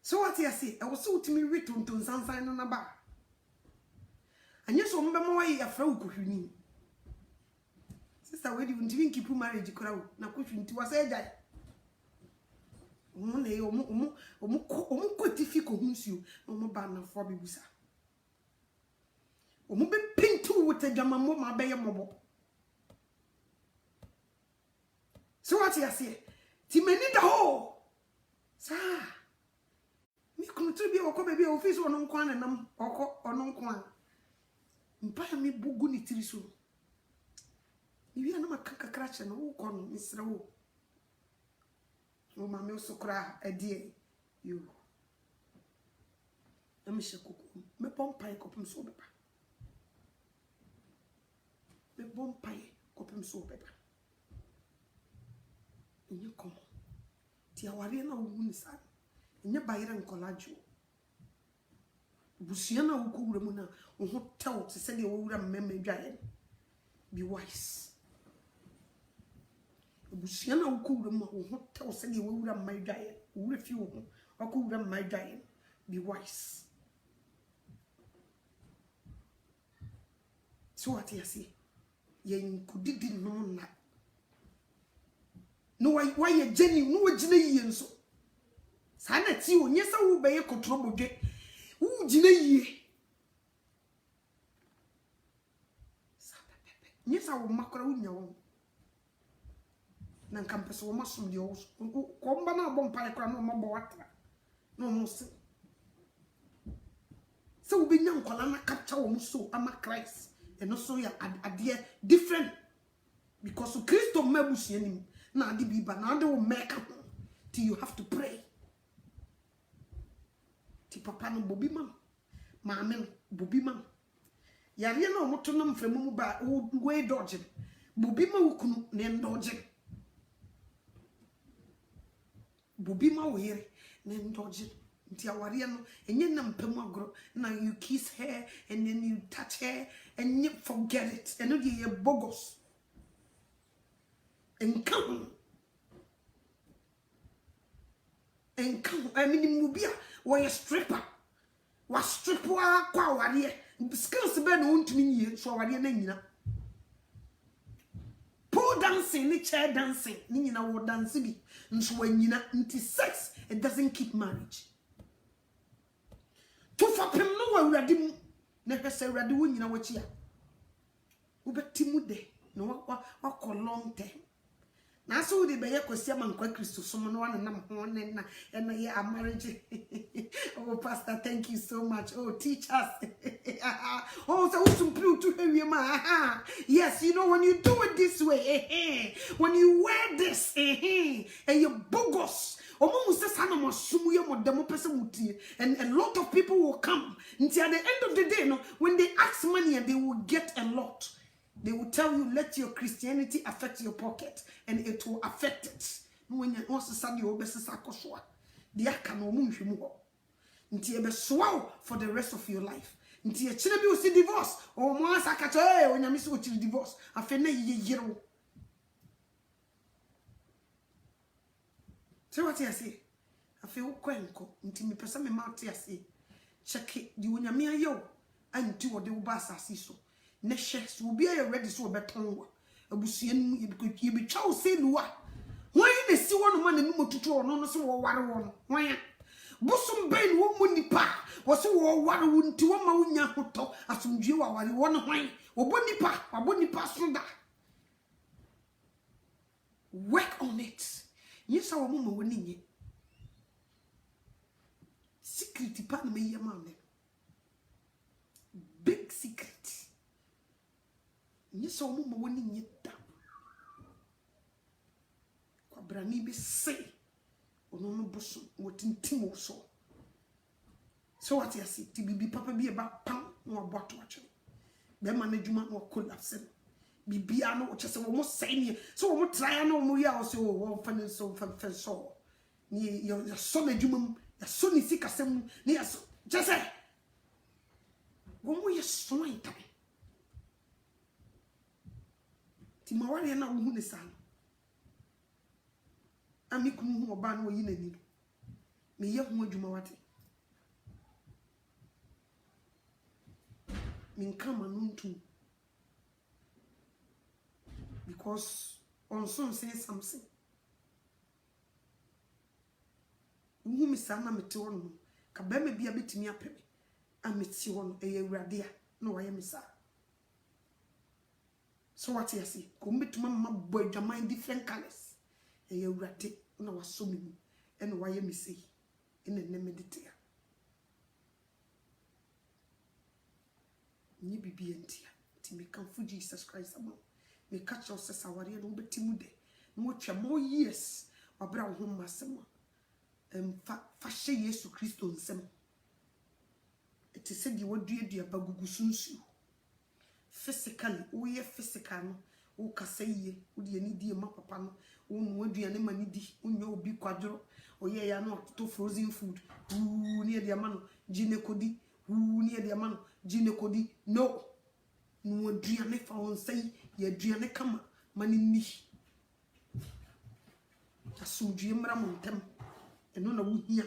So what I say? I was so to me return to Sansan on a bar. And yes, remember more a fro kuhuni. Sister, where do you keep marriage crowd? Now, cushion to us a guy. Money, quite difficult, monsieur, no more banner for Bibusa. Omo be pin to with a jamamo, my bay mobile. So what I say? Timeni the hole. Sir, me contribute or come be office or non quan and or non quan. Impire me buguni tirisu. You are not a caca crash and walk on Mr. O. Oh, my also cry a dear you. Let me shake me bomb pie copum so pepper. Me bomb pie copum so pepper. You come. Tiawariana Wunsan, and your buyer and collaggio. Busiana will cool Ramuna, or tell to send you over a memory giant. Be wise. Busiana will cool them, or tell send you over my giant, who refuse, or cool them my giant. Be wise. So what you see? Ye could didn't know that. No, why a Jenny, no Jenny, and so. Sanity, yes, I will be a control get. Ooh, Jenny. Yes, I will macro in your own. Nan campus or mushroom the old combana bompire no more water. No more. So be young colana capture so ama Christ. and also ya adie different because Christo mebusi enim na ade bi ba na ade wo make up till you have to pray ti papa no bobi man maame no bobi man yare na omoto no mfremu mu ba we dodge bobi ma wukunu ne ndodge bobi ma wo yere ne ndodge nti aware no enye na mpemu agro na you kiss her and then you touch her and you forget it and you bogus and come I mean mubia wa stripper wa stripper kwa aware skills be no ntumi nyie so aware na nyina pole dancing ni chair dancing ni nyina wo dance bi nso wa nyina nti sex it doesn't keep marriage to fapem no wa awurade mu na hwese awurade wo nyina wachi a wo betimu de no wa long term na so de be ye kwasi amankwa Kristo so no wa nam ho ne na ye a marriage. Oh pastor, thank you so much. Oh, teach us. Oh, so some to hear ma. Yes, you know when you do it this way, when you wear this, and you bogus. And a lot of people will come until at the end of the day, no, when they ask money and they will get a lot. They will tell you, let your Christianity affect your pocket, and it will affect it. When you also study your best, the for the rest of your life. Until you will see divorce, or once I catch when you miss what you divorce, I feel ye. So what I say? I feel quite until me person me mouth I say. Check it, you when you me yo, and do what the ubasa see so. Neshes will be ready so beton. Abusian you be chow say lua. Why they see one man in Mutu no so one? Why? Bosom Ben woman pa was so one wouldn't to a maunya hoto as some Jew or one wine or bonipa or bonipa soda. Work on it. Yes, our woman winning it. Secret department me man. Big secret. Yes, our woman winning it down. Quabrani be say. Ono bosom wotin timo so what you see ti papa bi eba pam no aboto ache be ma na djuma no collapse bibia no che se wo mo sai ni so wo mo try na wo ya so wo fa so ni yo so na djuma ya so ni sikasem ni ya so je se wo mo ye so na ita ti ma wale na wo hu ni san ami kunu hu oba na oyi nani me ye hu adwuma wate min kama nuntu because on some say something hu mi sana mete wono ka ba me bia betimi apeme ameti wono eye awurade a na waye mi sa so what you see ko mbetuma ma bo adwaman different colors eye awurade na waso mi mu ene waye mi sei ene ne meditate ni bibi entia ti me kan fu Jesus Christ amo me catch us saware no betimu de no twa mo years wabra wo masem fa hye Yesu Kristo nsem eti se di wadua bagugu sunsu physically wo ye physical no wo kasa yie wo de ani die ma papa no wo no aduane ma ni di unyo obi kwadro oye ya no to frozen food ni e de ama no ginekodi ni e de ama no ginekodi no aduane fa won sai ye aduane kama mani ni asudue mra montem eno na wo hia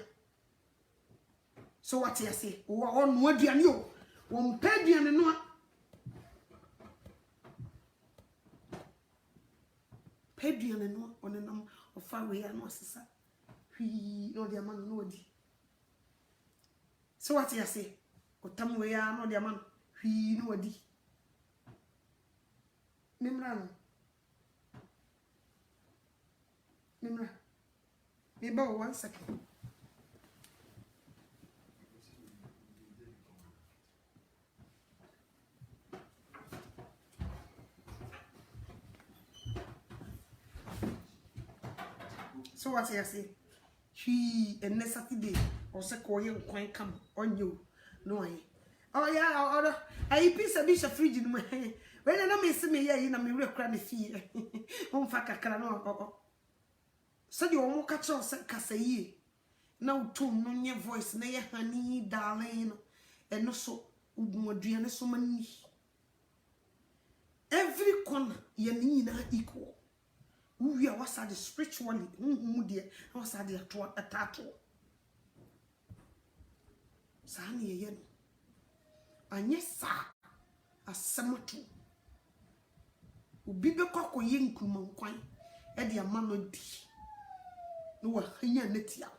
so what you say wo no aduane o wo mpa aduane no Pedrian no on an of far away and was he no the man no di. So what you say? O tam we are no the man he no di. Memra. Maybe 1 second. So what I say? He and next Saturday or second quite come on you. No, oh, yeah, I piece a bishop fridge in my hand. When I miss me, yeah, in a mirror cranny fear. On Facacano. So you won't catch us at Cassaye. No tone, no your voice, nay, honey, darling, and no so, Udriana so many. Every corner, Yanina equal. We are was at the spiritually, dear, was at the tattoo. Sani yen. And yes, sir, a samatu. Ubibe koko yen kuman kwine, Eddie a man no di. No, a hanya netia.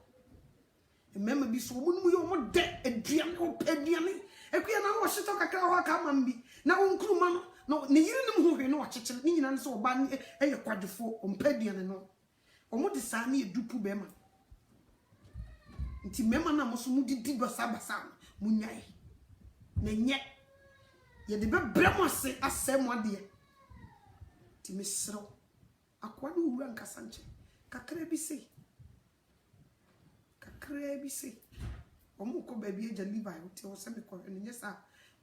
Remember, be so when we are dead, a dream or pediani. A queer now was shit a cow come and be. Now, uncle man, no, near who know a chicken, and so ban a quadrifo on pedian and all. Or what is Sani a dupu bema? Nti mema na mo so mudi di basabasa munyai na nye ye de bebrem ase asem ade ti mesro akwa no wura nkasa nche kakra bi se omo ko ba bi eja liva o ti o se me ko ne nyesa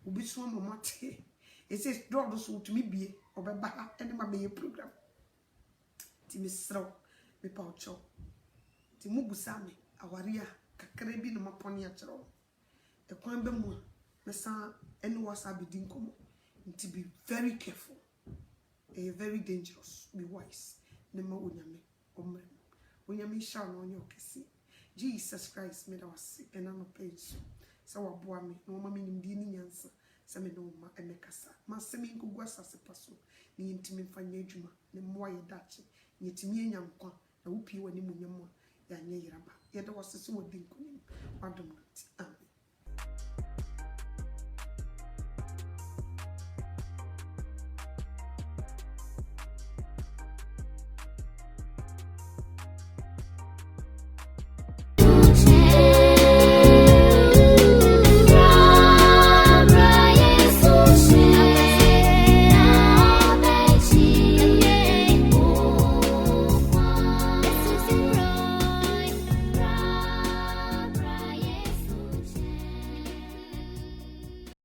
obi so mo mate e se do so to me bie obeba ha ene ma be program ti mesro me pa ocho ti mu busame awaria kakra bi no maponi a chero e kwan be mu mesa any whatsapp be din komo to be very careful very dangerous be wise ne ma onyame omre onyame sha no onye okesi Jesus Christ made us and no page so wa boa me no ma me nimdi ni nyansa se me no ma emekasa ma se me nkugwa sase paso ni ntimi mfanya adwuma ne moa ye dache ni timi enya nkwa na wo pie wani mu nyamo ya nye yiraba ye de wose so wodi nkonim adom nti